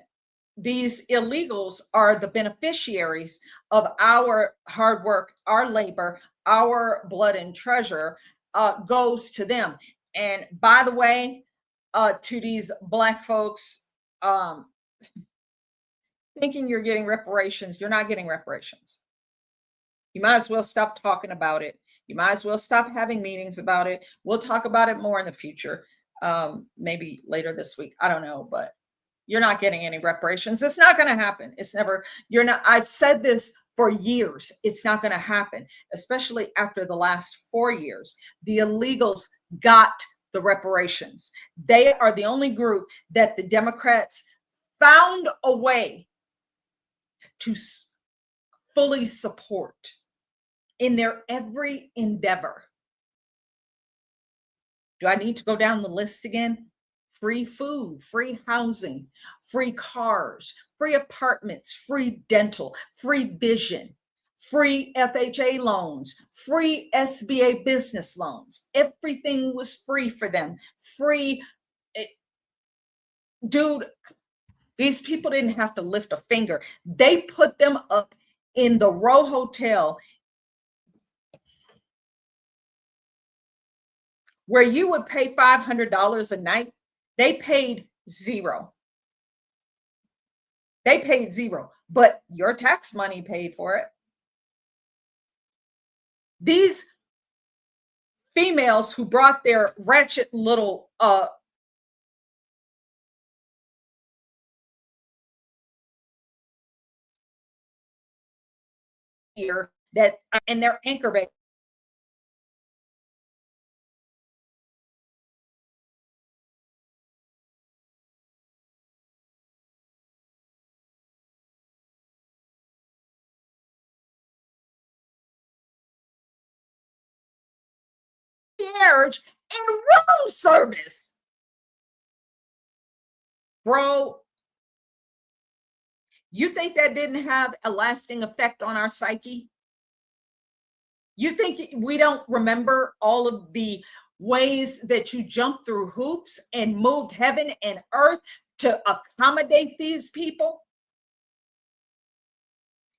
these illegals are the beneficiaries of our hard work, our labor, our blood and treasure goes to them. And by the way, to these Black folks thinking you're getting reparations, you're not getting reparations. You might as well stop talking about it. You might as well stop having meetings about it. We'll talk about it more in the future, maybe later this week. I don't know, but you're not getting any reparations. It's not going to happen. It's never, you're not, I've said this for years. It's not going to happen, especially after the last 4 years. The illegals got the reparations. They are the only group that the Democrats found a way to fully support in their every endeavor. Do I need to go down the list again? Free food, free housing, free cars, free apartments, free dental, free vision, free FHA loans, free SBA business loans. Everything was free for them. Free. Dude, these people didn't have to lift a finger. They put them up in the Row Hotel where you would pay $500 a night. They paid zero. They paid zero, but your tax money paid for it. These females who brought their ratchet little here that and their anchor bait. Carriage and room service. Bro, you think that didn't have a lasting effect on our psyche? You think we don't remember all of the ways that you jumped through hoops and moved heaven and earth to accommodate these people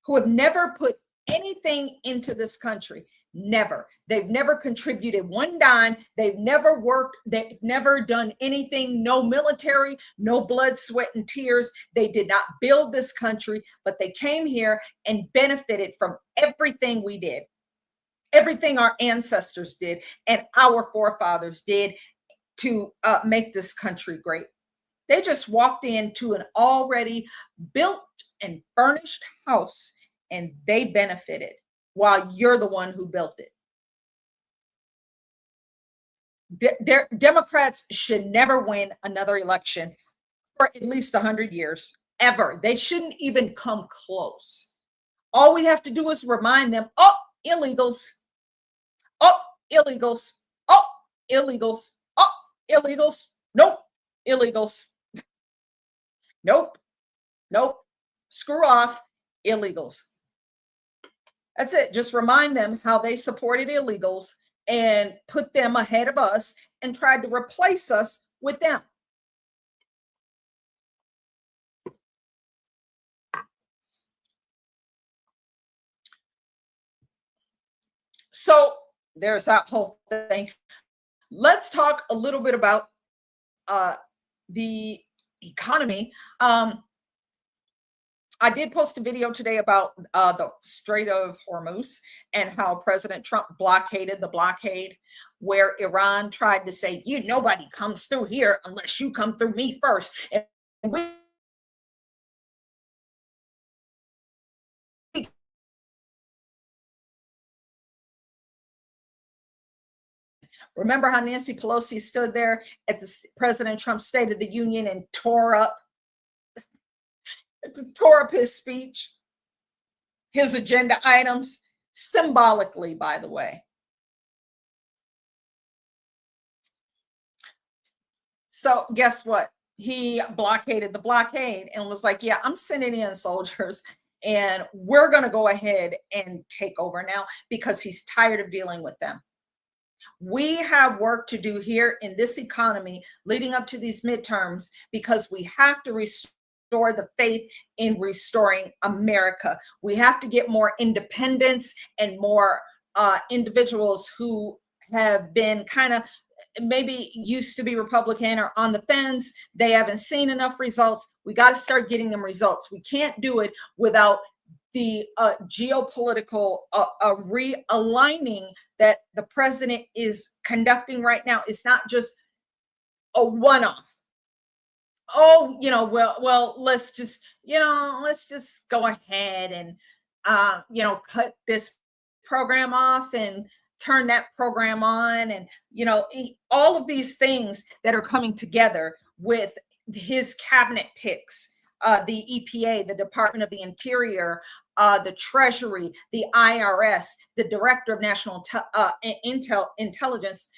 who have never put anything into this country? Never. They've never contributed one dime. They've never worked. They've never done anything. No military, no blood, sweat, and tears. They did not build this country, but they came here and benefited from everything we did, everything our ancestors did and our forefathers did to make this country great. They just walked into an already built and furnished house and they benefited while you're the one who built it. Democrats should never win another election for at least 100 years, ever. They shouldn't even come close. All we have to do is remind them, oh, illegals, oh, illegals, oh, illegals, oh, illegals, nope, illegals, nope, nope, screw off, illegals. That's it. Just remind them how they supported illegals and put them ahead of us and tried to replace us with them. So there's that whole thing. Let's talk a little bit about the economy. I did post a video today about the Strait of Hormuz and how President Trump blockaded the blockade, where Iran tried to say, nobody comes through here unless you come through me first. And remember how Nancy Pelosi stood there at the President Trump's State of the Union and tore up his speech, his agenda items, symbolically, by the way. So guess what? He blockaded the blockade and was like, yeah, I'm sending in soldiers and we're going to go ahead and take over now because he's tired of dealing with them. We have work to do here in this economy leading up to these midterms, because we have to restore the faith in restoring America. We have to get more independence and more individuals who have been kind of maybe used to be Republican or on the fence. They haven't seen enough results. We got to start getting them results. We can't do it without the geopolitical realigning that the president is conducting right now. It's not just a one-off. Oh, well, let's just go ahead and, cut this program off and turn that program on. And, all of these things that are coming together with his cabinet picks, the EPA, the Department of the Interior, the Treasury, the IRS, the Director of National Intelligence,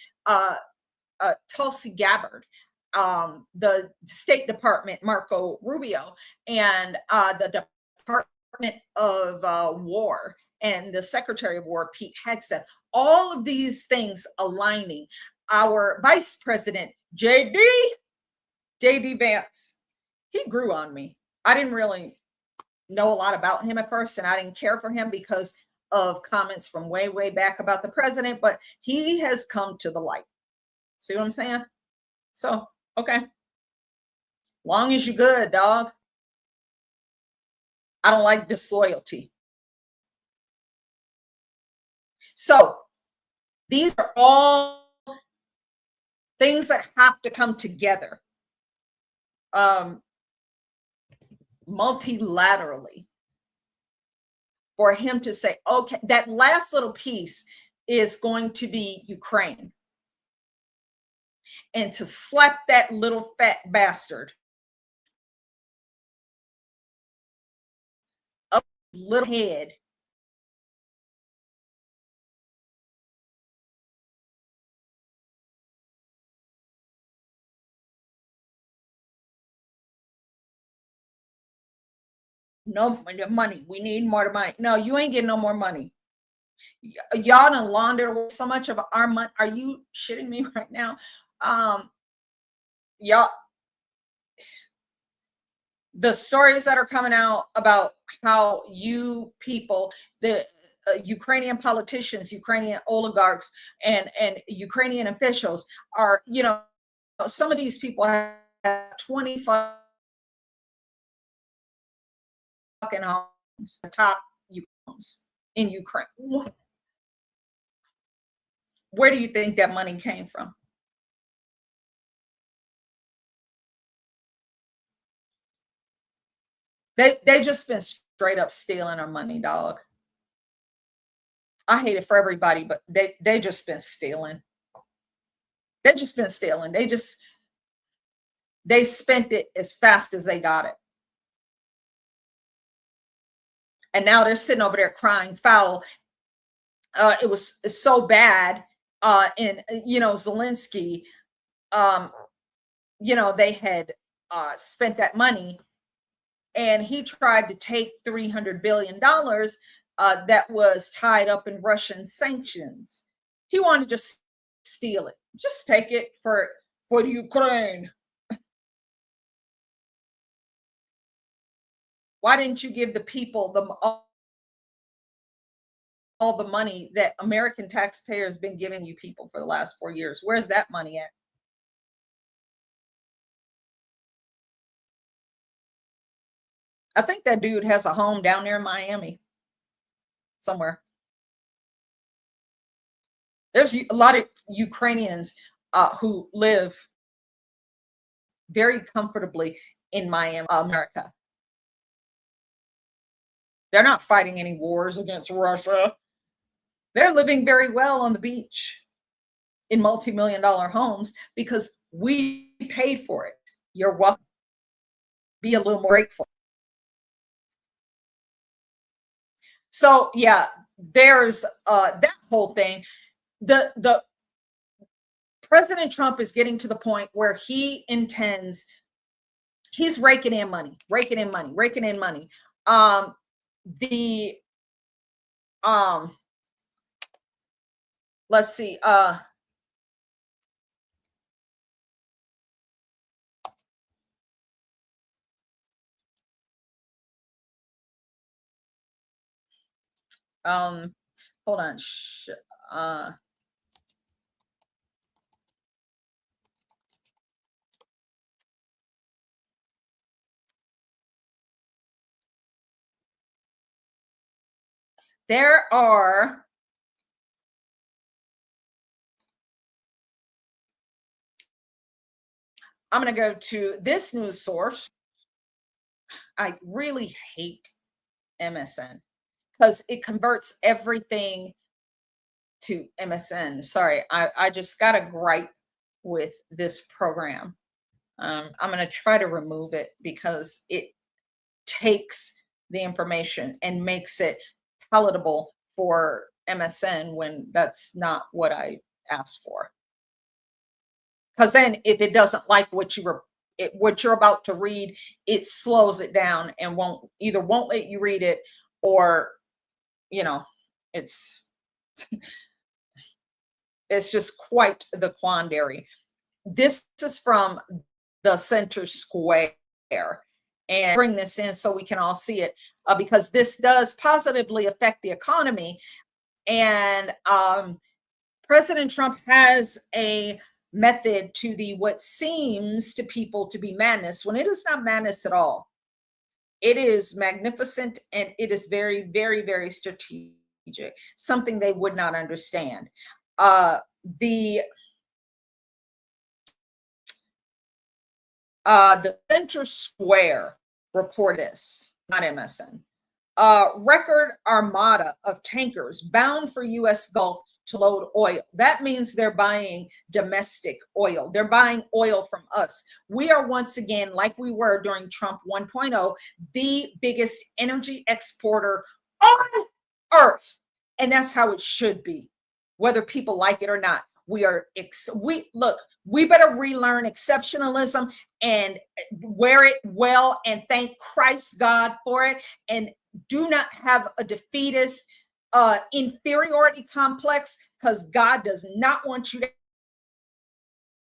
Tulsi Gabbard, the State Department, Marco Rubio, and the Department of War, and the Secretary of War, Pete Hegseth. All of these things aligning. Our Vice President, JD Vance, he grew on me. I didn't really know a lot about him at first, and I didn't care for him because of comments from way, way back about the president, but he has come to the light. See what I'm saying? So, okay. Long as you're good, dog. I don't like disloyalty. So, these are all things that have to come together multilaterally for him to say, okay, that last little piece is going to be Ukraine. And to slap that little fat bastard up his little head. No money. We need more money. No, you ain't getting no more money. Y'all done laundered so much of our money. Are you shitting me right now? Y'all, the stories that are coming out about how you people, the Ukrainian politicians, Ukrainian oligarchs, and Ukrainian officials are, some of these people have 25 homes, top homes in Ukraine. Where do you think that money came from? They just been straight up stealing our money, dog. I hate it for everybody, but they just been stealing. They just been stealing. They spent it as fast as they got it. And now they're sitting over there crying foul. It was so bad. And, Zelensky, they had spent that money, and he tried to take $300 billion that was tied up in Russian sanctions. He wanted to just steal it. Just take it for the Ukraine. Why didn't you give the people all the money that American taxpayers been giving you people for the last 4 years? Where's that money at? I think that dude has a home down there in Miami somewhere. There's a lot of Ukrainians who live very comfortably in Miami, America. They're not fighting any wars against Russia. They're living very well on the beach in multi-million-dollar homes because we paid for it. You're welcome. Be a little more grateful. So yeah, there's that whole thing. The President Trump is getting to the point where he's raking in money. Let's see, Hold on. There are I'm going to go to this news source. I really hate MSN because it converts everything to MSN. Sorry, I just got a gripe with this program. I'm going to try to remove it because it takes the information and makes it palatable for MSN when that's not what I asked for. Because then if it doesn't like what you're about to read, it slows it down and won't let you read it, or it's it's just quite the quandary. This is from the Center Square, and bring this in so we can all see it, because this does positively affect the economy. And President Trump has a method to the what seems to people to be madness when it is not madness at all. It is magnificent, and it is very, very, very strategic, something they would not understand. The Center Square report is not MSN. Record armada of tankers bound for U.S. Gulf to load oil. That means they're buying domestic oil. They're buying oil from us. We are once again, like we were during Trump 1.0, the biggest energy exporter on earth. And that's how it should be, whether people like it or not. We better relearn exceptionalism and wear it well and thank Christ God for it, and do not have a defeatist inferiority complex, because God does not want you to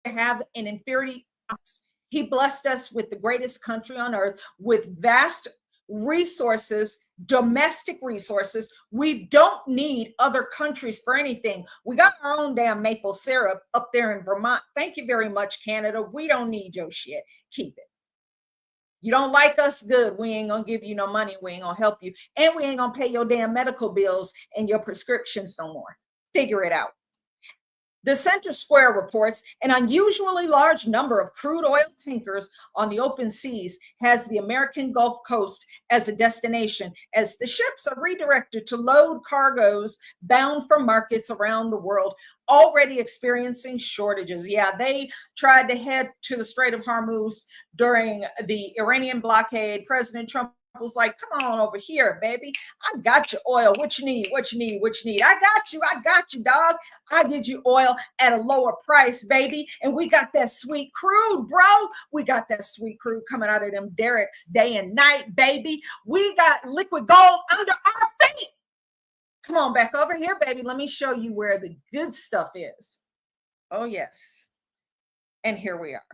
have an inferiority complex. He blessed us with the greatest country on earth with vast resources, domestic resources. We don't need other countries for anything. We got our own damn maple syrup up there in Vermont. Thank you very much, Canada. We don't need your shit. Keep it. You don't like us? Good. We ain't gonna give you no money. We ain't gonna help you. And we ain't gonna pay your damn medical bills and your prescriptions no more. Figure it out. The Center Square reports an unusually large number of crude oil tankers on the open seas has the American Gulf Coast as a destination, as the ships are redirected to load cargoes bound for markets around the world already experiencing shortages. Yeah, they tried to head to the Strait of Hormuz during the Iranian blockade. President Trump was like, come on over here, baby. I got you oil. What you need? What you need? What you need? I got you, dog. I get you oil at a lower price, baby. And we got that sweet crude, bro. We got that sweet crude coming out of them derricks day and night, baby. We got liquid gold under our feet. Come on back over here, baby. Let me show you where the good stuff is. Oh, yes. And here we are.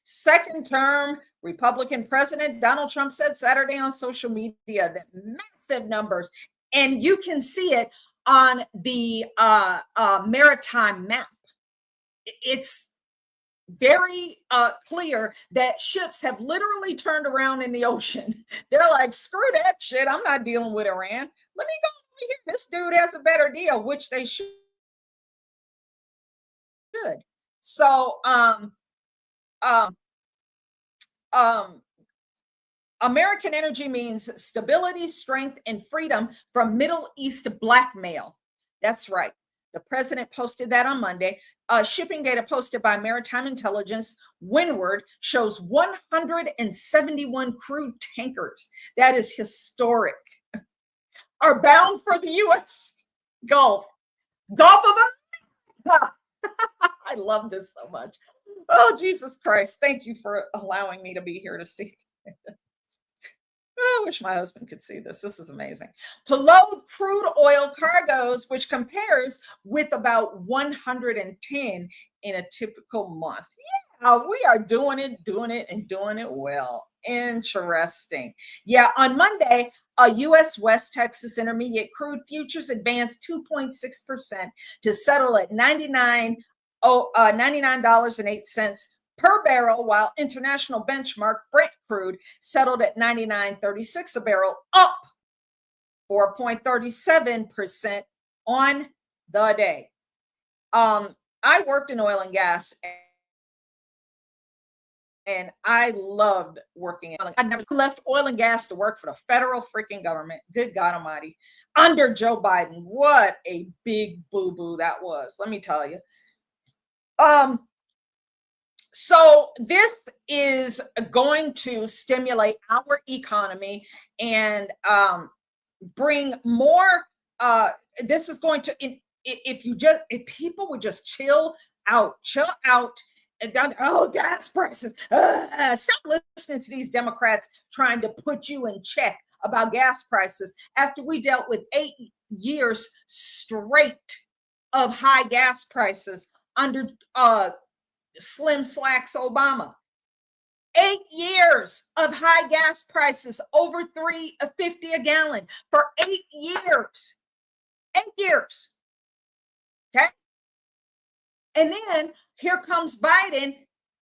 Second term Republican President Donald Trump said Saturday on social media that massive numbers, and you can see it on the maritime map. It's very clear that ships have literally turned around in the ocean. They're like, screw that shit. I'm not dealing with Iran. Let me go over here. This dude has a better deal, which they should. So, American energy means stability, strength, and freedom from Middle East blackmail. That's right. The president posted that on Monday. Shipping data posted by Maritime Intelligence Windward shows 171 crude tankers. That is historic. Are bound for the U.S. Gulf of America. I love this so much. Oh, Jesus Christ. Thank you for allowing me to be here to see this. I wish my husband could see this. This is amazing. To load crude oil cargoes, which compares with about 110 in a typical month. Wow, we are doing it, and doing it well. Interesting. Yeah, on Monday, U.S. West Texas Intermediate crude futures advanced 2.6% to settle at $99.08 per barrel, while international benchmark Brent crude settled at $99.36 a barrel, up 4.37% on the day. I worked in oil and gas, and I loved working. I never left oil and gas to work for the federal freaking government. Good God Almighty. Under Joe Biden, what a big boo-boo that was. Let me tell you. So this is going to stimulate our economy and bring more. This is going to, if people would just chill out. And down, oh, gas prices. Stop listening to these Democrats trying to put you in check about gas prices after we dealt with 8 years straight of high gas prices under Slim Slacks Obama. 8 years of high gas prices, over $3.50 a gallon for 8 years. 8 years. Okay. And then here comes Biden,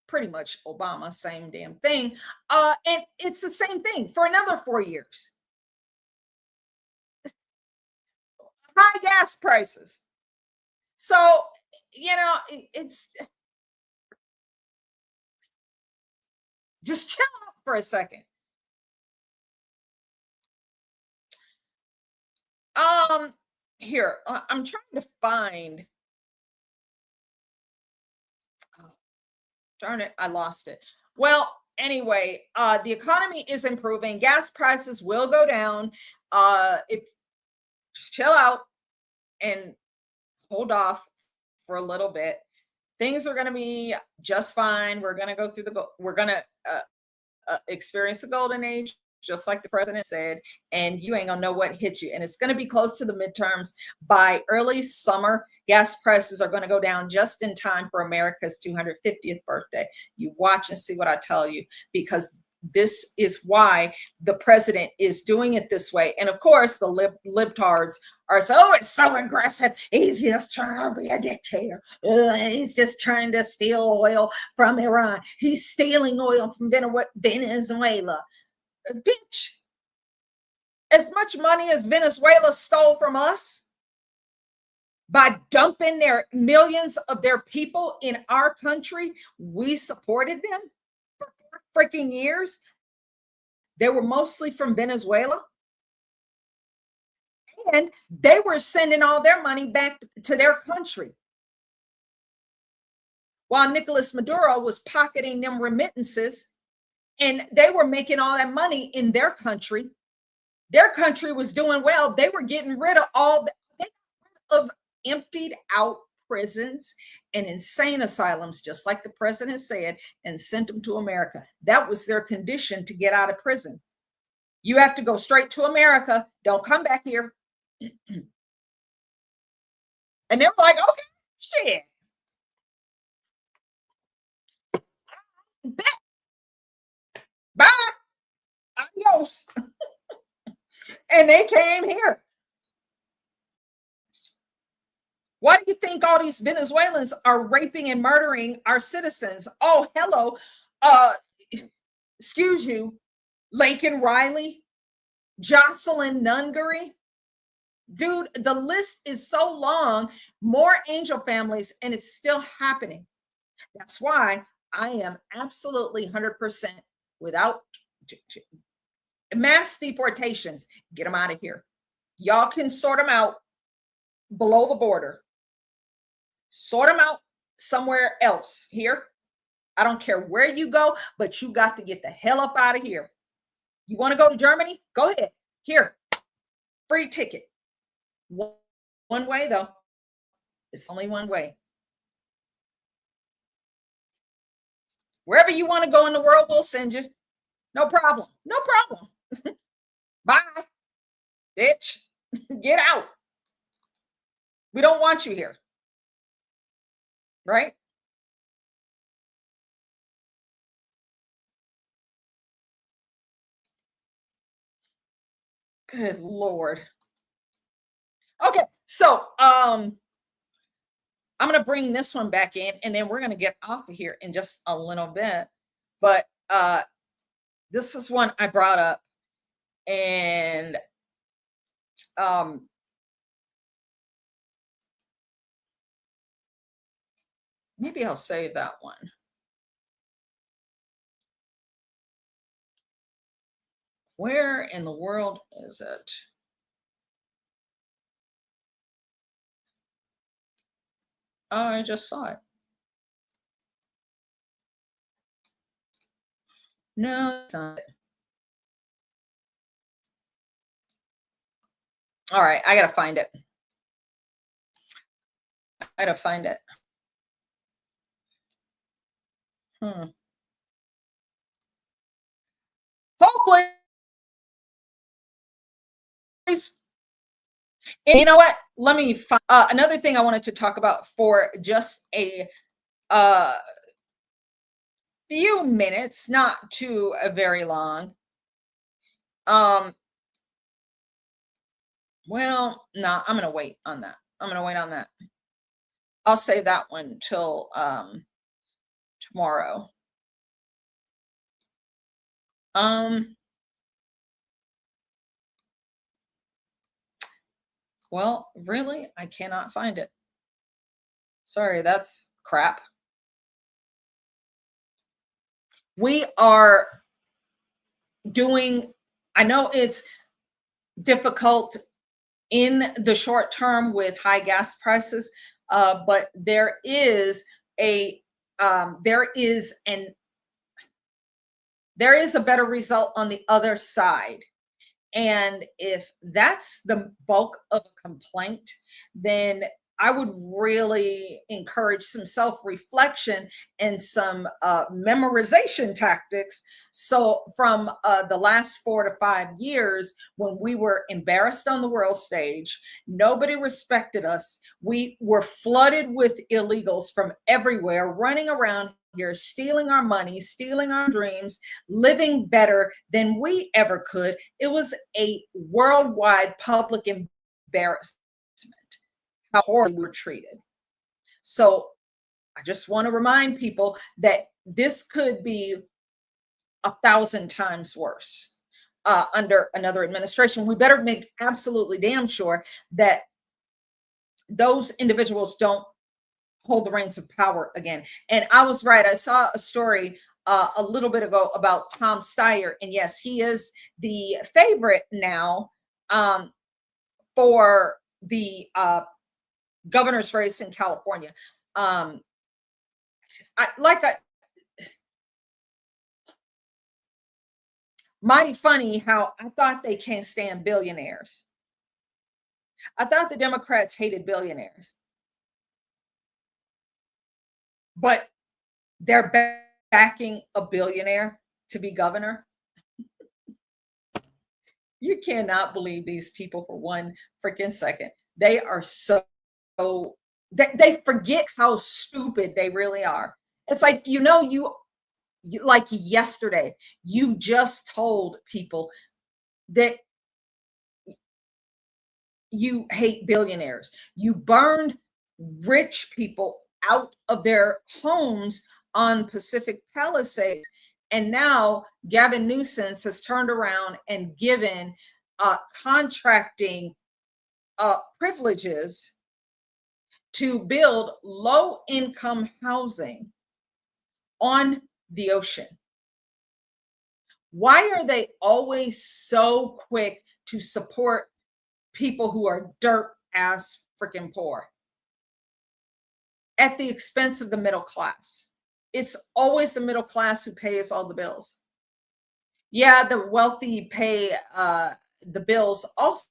pretty much Obama, same damn thing. And it's the same thing for another 4 years. High gas prices. So, it's just chill out for a second. Here, I'm trying to find. Oh, darn it, I lost it. Well, anyway, the economy is improving. Gas prices will go down. Just chill out and hold off for a little bit. Things are going to be just fine. We're going to go through we're going to experience a golden age, just like the president said, and you ain't gonna know what hit you. And it's going to be close to the midterms. By early summer, gas prices are going to go down just in time for America's 250th birthday. You watch and see what I tell you, because this is why the president is doing it this way. And of course, the libtards are it's so aggressive. He's just trying to be a dictator. He's just trying to steal oil from Iran. He's stealing oil from Venezuela. Bitch, as much money as Venezuela stole from us by dumping their millions of their people in our country, we supported them for 4 freaking years. They were mostly from Venezuela. And they were sending all their money back to their country, while Nicolas Maduro was pocketing them remittances, and they were making all that money in their country. Their country was doing well. They were getting rid of emptied out prisons and insane asylums, just like the president said, and sent them to America. That was their condition to get out of prison. You have to go straight to America. Don't come back here. And they were like, okay, shit. Bet. Bye. Adios. And they came here. Why do you think all these Venezuelans are raping and murdering our citizens? Oh, hello. Excuse you, Laken Riley, Jocelyn Nungery. Dude, the list is so long. More angel families, and it's still happening. That's why I am absolutely 100% without mass deportations. Get them out of here. Y'all can sort them out below the border. Sort them out somewhere else. Here, I don't care where you go, but you got to get the hell up out of here. You want to go to Germany? Go ahead. Here, free ticket. One way, though. It's only one way. Wherever you want to go in the world, we'll send you. No problem. No problem. Bye, bitch. Get out. We don't want you here. Right? Good Lord. Okay, so I'm gonna bring this one back in, and then we're gonna get off of here in just a little bit. But this is one I brought up, and maybe I'll save that one. Where in the world is it? Oh, I just saw it. No, it's not. All right, I gotta find it. I gotta find it. Hopefully. And you know what? Let me find another thing I wanted to talk about for just a few minutes, not too very long. Well, no, I'm gonna wait on that. I'm gonna wait on that. I'll save that one till tomorrow. Well, really, I cannot find it. Sorry, that's crap. We are doing, I know it's difficult in the short term with high gas prices, but there is a better result on the other side. And if that's the bulk of a complaint, then I would really encourage some self-reflection and some memorization tactics. So from the last 4 to 5 years, when we were embarrassed on the world stage, nobody respected us. We were flooded with illegals from everywhere, running around here, stealing our money, stealing our dreams, living better than we ever could. It was a worldwide public embarrassment how horribly we were treated. So I just want to remind people that this could be 1,000 times worse under another administration. We better make absolutely damn sure that those individuals don't hold the reins of power again. And I was right. I saw a story a little bit ago about Tom Steyer. And yes, he is the favorite now for the governor's race in California. Mighty funny how I thought they can't stand billionaires. I thought the Democrats hated billionaires. But they're backing a billionaire to be governor. You cannot believe these people for one freaking second. They are they forget how stupid they really are. It's like, you like yesterday, you just told people that you hate billionaires. You burned rich people out of their homes on Pacific Palisades. And now Gavin Newsom has turned around and given contracting privileges to build low-income housing on the ocean. Why are they always so quick to support people who are dirt ass freaking poor at the expense of the middle class? It's always the middle class who pays all the bills. Yeah, the wealthy pay the bills also.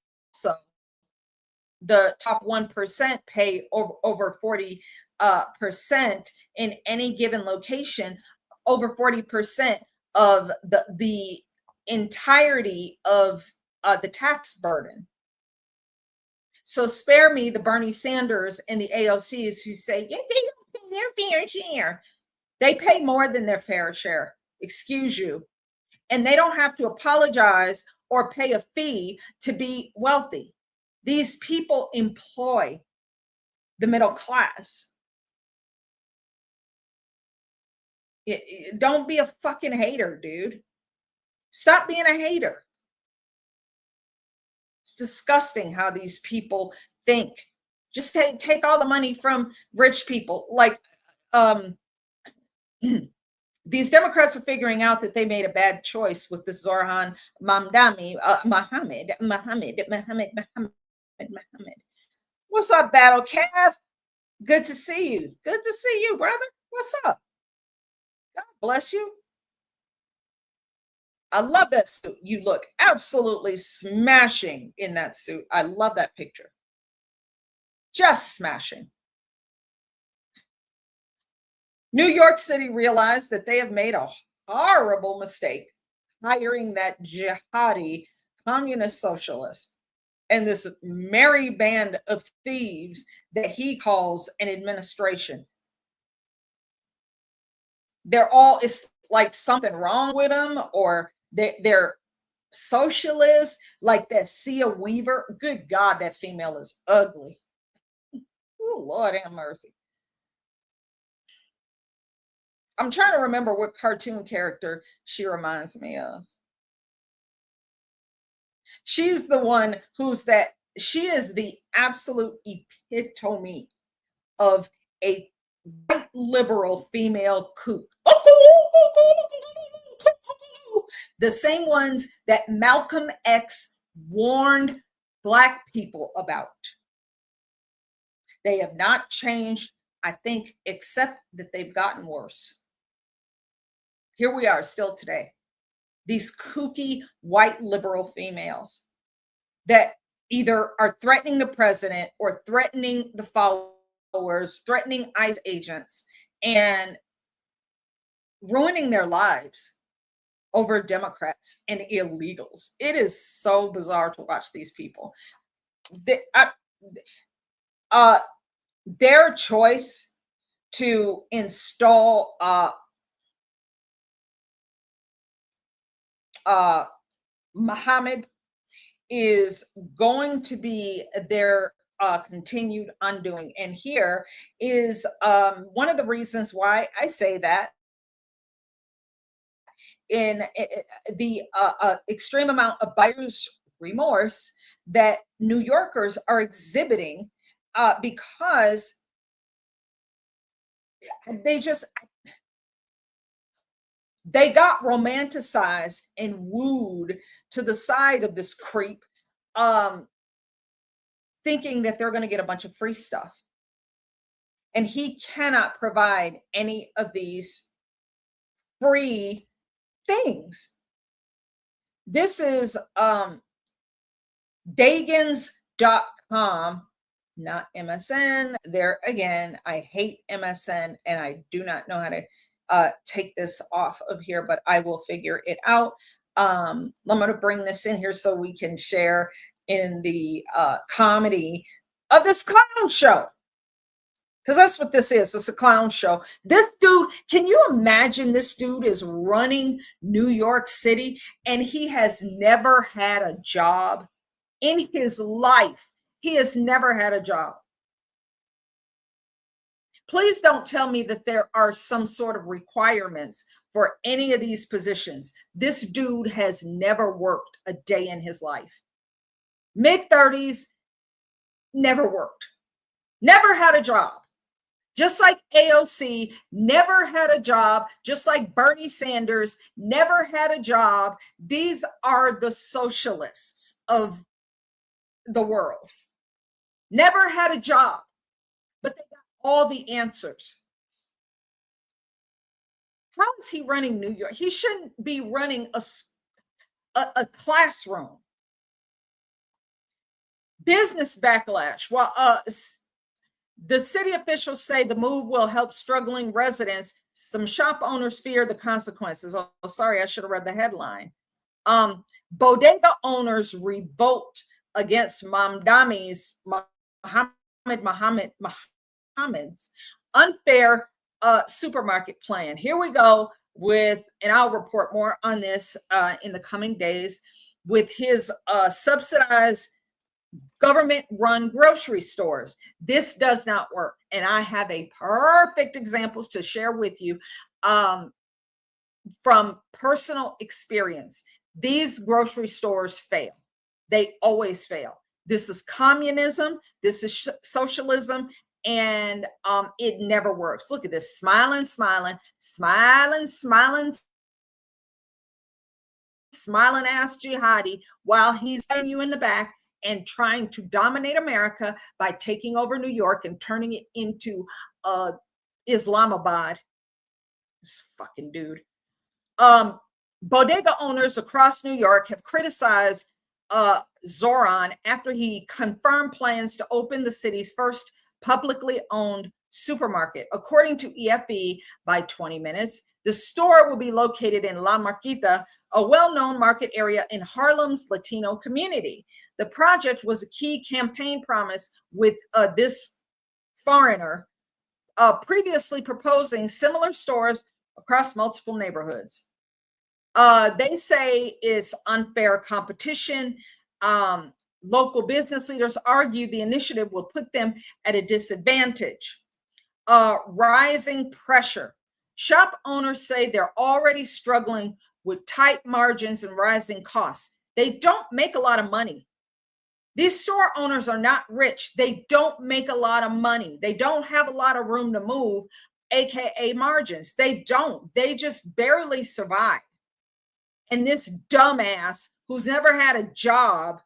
The top 1% pay over 40% in any given location, over 40% of the entirety of the tax burden. So spare me the Bernie Sanders and the AOCs who say, yeah, they don't pay their fair share. They pay more than their fair share. Excuse you. And they don't have to apologize or pay a fee to be wealthy. These people employ the middle class. Don't be a fucking hater, dude. Stop being a hater. It's disgusting how these people think. Just take all the money from rich people. Like, these Democrats are figuring out that they made a bad choice with the Zoran Mohammed. What's up, Battle Cav? Good to see you. Good to see you, brother. What's up? God bless you. I love that suit. You look absolutely smashing in that suit. I love that picture. Just smashing. New York City realized that they have made a horrible mistake hiring that jihadi communist socialist and this merry band of thieves that he calls an administration. They're all, it's like something wrong with them, or they're socialists, like that Sia Weaver. Good God, that female is ugly. Oh, Lord have mercy. I'm trying to remember what cartoon character she reminds me of. She's the one she is the absolute epitome of a white liberal female kook. The same ones that Malcolm X warned Black people about. They have not changed, I think, except that they've gotten worse. Here we are still today. These kooky white liberal females that either are threatening the president or threatening the followers, threatening ICE agents, and ruining their lives over Democrats and illegals. It is so bizarre to watch these people. Their choice to install Muhammad is going to be their continued undoing. And here is one of the reasons why I say that. In the extreme amount of buyer's remorse that New Yorkers are exhibiting because they got romanticized and wooed to the side of this creep, thinking that they're going to get a bunch of free stuff. And he cannot provide any of these free things. This is Dagans.com, not MSN. There again, I hate MSN and I do not know how to take this off of here, but I will figure it out. I'm going to bring this in here so we can share in the comedy of this clown show. Because that's what this is. It's a clown show. This dude, can you imagine this dude is running New York City and he has never had a job in his life. He has never had a job. Please don't tell me that there are some sort of requirements for any of these positions. This dude has never worked a day in his life. Mid-30s, never worked. Never had a job. Just like AOC never had a job, just like Bernie Sanders never had a job. These are the socialists of the world. Never had a job, but they got all the answers. How is he running New York? He shouldn't be running a classroom. Business backlash. Well, the city officials say the move will help struggling residents. Some shop owners fear the consequences. Oh, sorry, I should have read the headline. Bodega owners revolt against Muhammad's unfair supermarket plan. Here we go with, and I'll report more on this in the coming days. with his subsidized government-run grocery stores. This does not work. And I have a perfect examples to share with you from personal experience. These grocery stores fail. They always fail. This is communism. This is socialism. And it never works. Look at this, smiling, smiling, smiling, smiling, smiling ass jihadi while he's hitting you in the back and trying to dominate America by taking over New York and turning it into Islamabad. This fucking dude. Bodega owners across New York have criticized Zoran after he confirmed plans to open the city's first publicly owned supermarket. According to EFE, by 20 minutes, the store will be located in La Marquita, a well-known market area in Harlem's Latino community. The project was a key campaign promise with this foreigner previously proposing similar stores across multiple neighborhoods. They say it's unfair competition. Local business leaders argue the initiative will put them at a disadvantage. Rising pressure. Shop owners say they're already struggling with tight margins and rising costs. They don't make a lot of money. These store owners are not rich. They don't make a lot of money. They don't have a lot of room to move, AKA margins. They don't. They just barely survive. And this dumbass who's never had a job,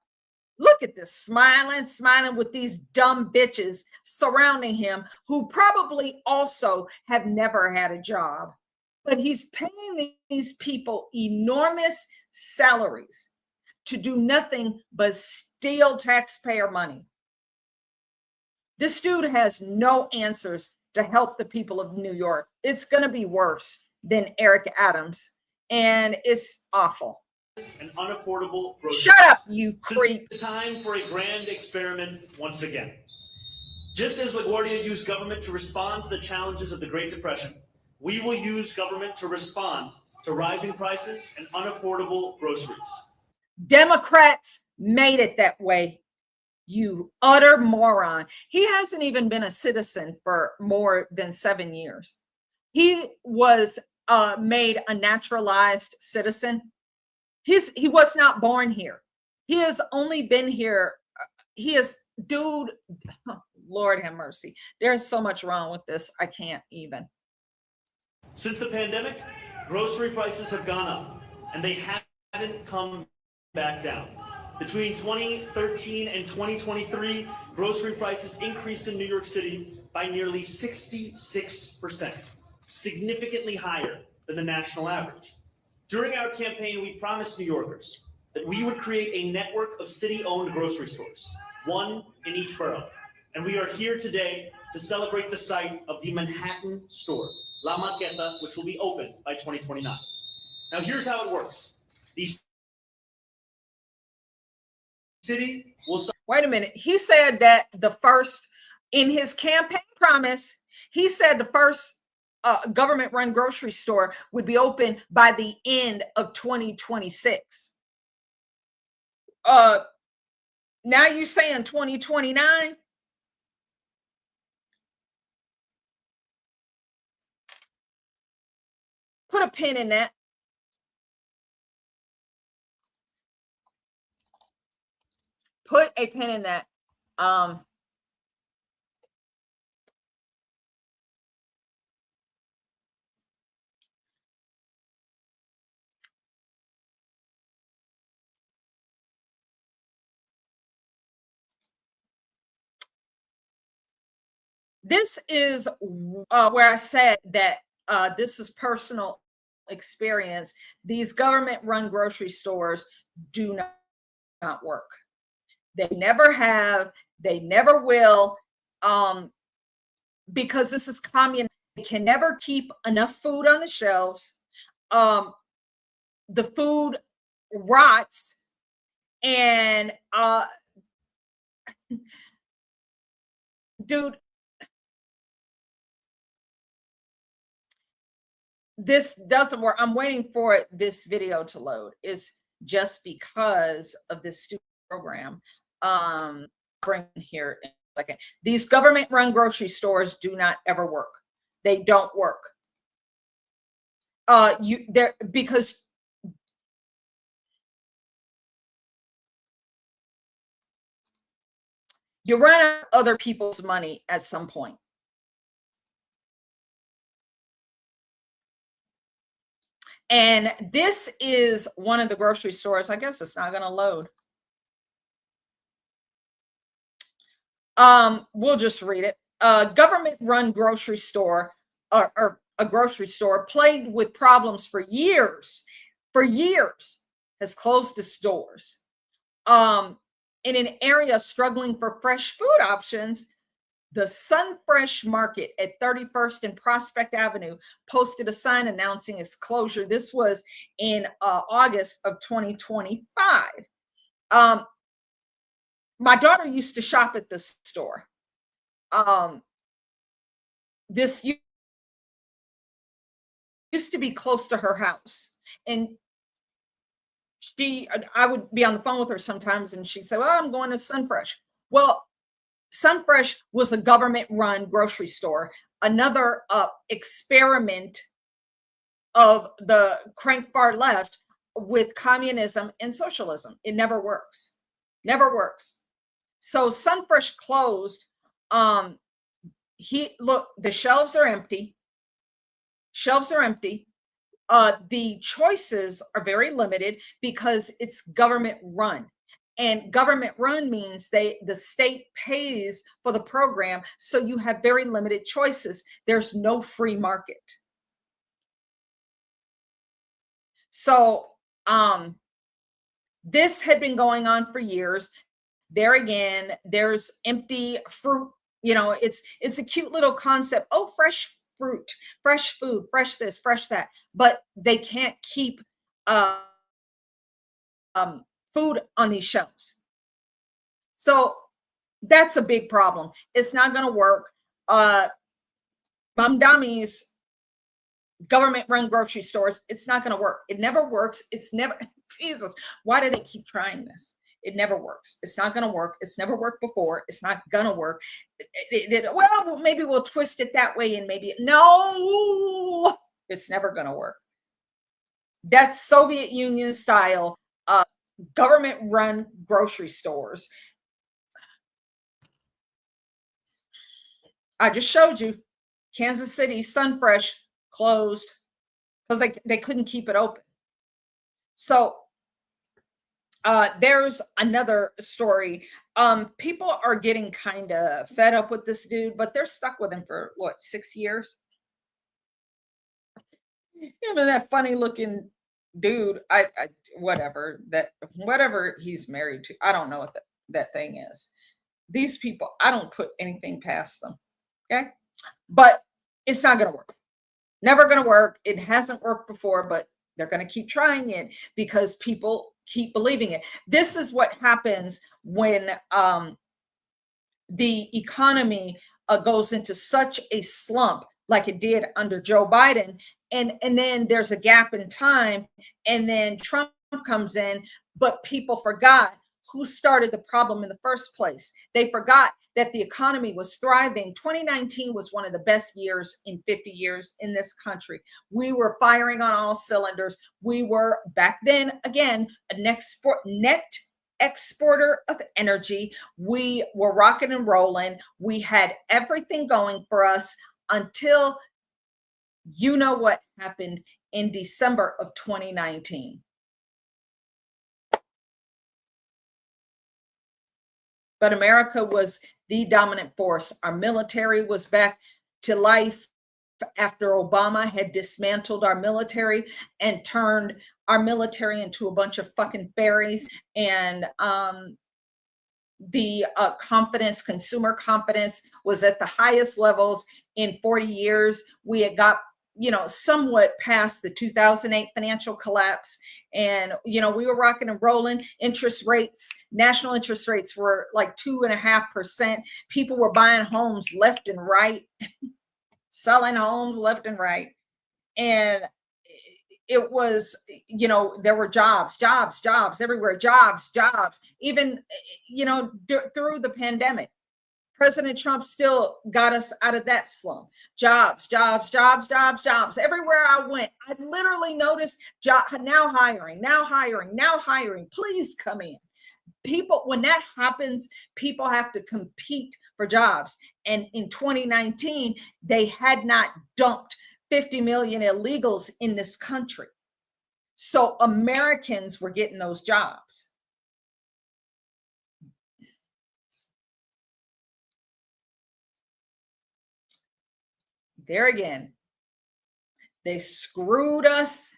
look at this, smiling, smiling with these dumb bitches surrounding him who probably also have never had a job. But he's paying these people enormous salaries to do nothing but steal taxpayer money. This dude has no answers to help the people of New York. It's going to be worse than Eric Adams, and it's awful. And unaffordable groceries. Shut up, you creep. It's time for a grand experiment once again. Just as LaGuardia used government to respond to the challenges of the Great Depression, we will use government to respond to rising prices and unaffordable groceries. Democrats made it that way. You utter moron. He hasn't even been a citizen for more than 7 years. He was made a naturalized citizen. He was not born here. He has only been here. Dude, Lord have mercy. There's so much wrong with this. I can't even. Since the pandemic, grocery prices have gone up, and they haven't come back down. Between 2013 and 2023, grocery prices increased in New York City by nearly 66%, significantly higher than the national average. During our campaign, we promised New Yorkers that we would create a network of city-owned grocery stores, one in each borough. And we are here today to celebrate the site of the Manhattan store, La Marqueta, which will be open by 2029. Now, here's how it works. The city will... Wait a minute. He said that the first, in his campaign promise, he said the first government-run grocery store would be open by the end of 2026. Now you're saying 2029? Put a pin in that. Put a pin in that. This is where I said that this is personal experience. These government-run grocery stores do not work. They never have. They never will, because this is communism. They can never keep enough food on the shelves. The food rots, and dude, this doesn't work. I'm waiting for this video to load. just because of this stupid program. Bring here in a second. These government-run grocery stores do not ever work. They don't work. Because you run out of other people's money at some point. And this is one of the grocery stores. I guess it's not going to load. We'll just read it. Government-run grocery store or a grocery store plagued with problems for years, has closed its doors. In an area struggling for fresh food options, the Sun Fresh Market at 31st and Prospect Avenue posted a sign announcing its closure. This was in August of 2025. My daughter used to shop at this store. This used to be close to her house, and I would be on the phone with her sometimes, and she'd say, "Well, I'm going to Sunfresh." Well, Sunfresh was a government-run grocery store, another experiment of the crank far left with communism and socialism. It never works. Never works. So Sunfresh closed. Look, the shelves are empty. Shelves are empty. The choices are very limited because it's government run. And government run means the state pays for the program, so you have very limited choices. There's no free market. So this had been going on for years. There again, there's empty fruit. You know, it's a cute little concept. Oh, fresh fruit, fresh food, fresh this, fresh that. But they can't keep food on these shelves. So that's a big problem. It's not going to work. Mamdami's government-run grocery stores, it's not going to work. It never works. It's never, Jesus, why do they keep trying this? It never works. It's not going to work. It's never worked before. It's not going to work. Well, maybe we'll twist it that way and maybe, no, it's never going to work. That's Soviet Union style government-run grocery stores. I just showed you Kansas City, Sunfresh closed because they couldn't keep it open. So there's another story. People are getting kind of fed up with this dude, but they're stuck with him for what, 6 years? Him and that funny looking dude, whatever he's married to. I don't know what that thing is. These people, I don't put anything past them. Okay. But it's not going to work. Never going to work. It hasn't worked before, but they're going to keep trying it because people keep believing it. This is what happens when the economy goes into such a slump like it did under Joe Biden. And then there's a gap in time, and then Trump comes in, but people forgot who started the problem in the first place. They forgot that the economy was thriving. 2019 was one of the best years in 50 years in this country. We were firing on all cylinders. We were back then, again, a net exporter of energy. We were rocking and rolling. We had everything going for us until you know what happened in December of 2019. But America was the dominant force. Our military was back to life after Obama had dismantled our military and turned our military into a bunch of fucking fairies. And the confidence, consumer confidence was at the highest levels in 40 years. We had got, somewhat past the 2008 financial collapse. And, we were rocking and rolling. Interest rates, national interest rates were like 2.5%. People were buying homes left and right, selling homes left and right. And it was, you know, there were jobs everywhere, jobs, even, you know, through the pandemic. President Trump still got us out of that slum. Jobs. Everywhere I went, I literally noticed now hiring. Please come in. People, when that happens, people have to compete for jobs. And in 2019, they had not dumped 50 million illegals in this country. So Americans were getting those jobs. There again, they screwed us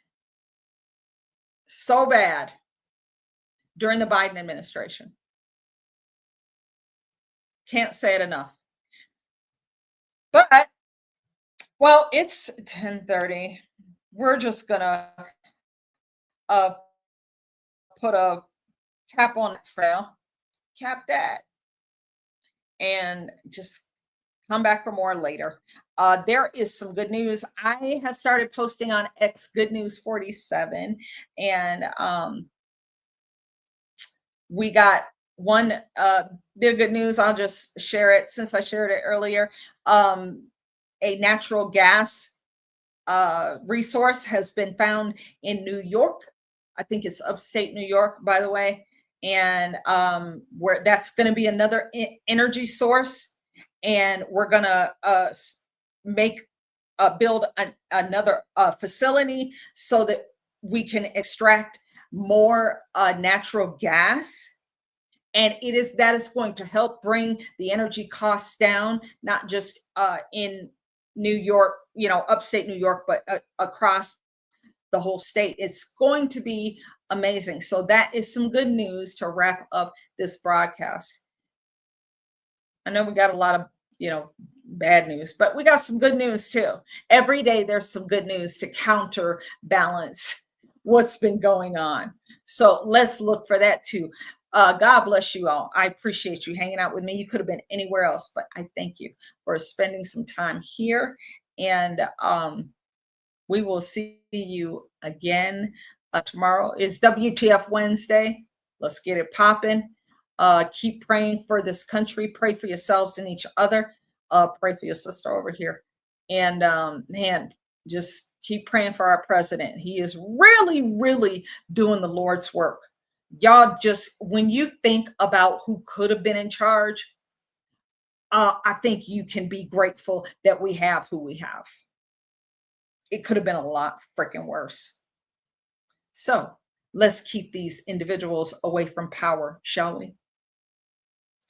so bad during the Biden administration. Can't say it enough. But, well, it's 10:30. We're just gonna put a cap on it for now. Cap that. And just come back for more later. There is some good news. I have started posting on X Good News 47, and we got one bit of good news. I'll just share it since I shared it earlier. A natural gas resource has been found in New York. I think it's upstate New York, by the way, and where that's going to be another energy source. And we're gonna build another facility so that we can extract more natural gas, and that is going to help bring the energy costs down, not just in New York, you know, upstate New York, but across the whole state. It's going to be amazing. So that is some good news to wrap up this broadcast. I know we got a lot of, you know, bad news, but we got some good news too. Every day there's some good news to counterbalance what's been going on. So let's look for that too. God bless you all. I appreciate you hanging out with me. You could have been anywhere else, but I thank you for spending some time here. And we will see you again. Tomorrow is WTF Wednesday. Let's get it popping. Keep praying for this country. Pray for yourselves and each other. Pray for your sister over here. And man, just keep praying for our president. He is really, really doing the Lord's work. Y'all, just when you think about who could have been in charge, I think you can be grateful that we have who we have. It could have been a lot freaking worse. So let's keep these individuals away from power, shall we?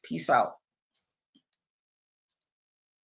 Peace out.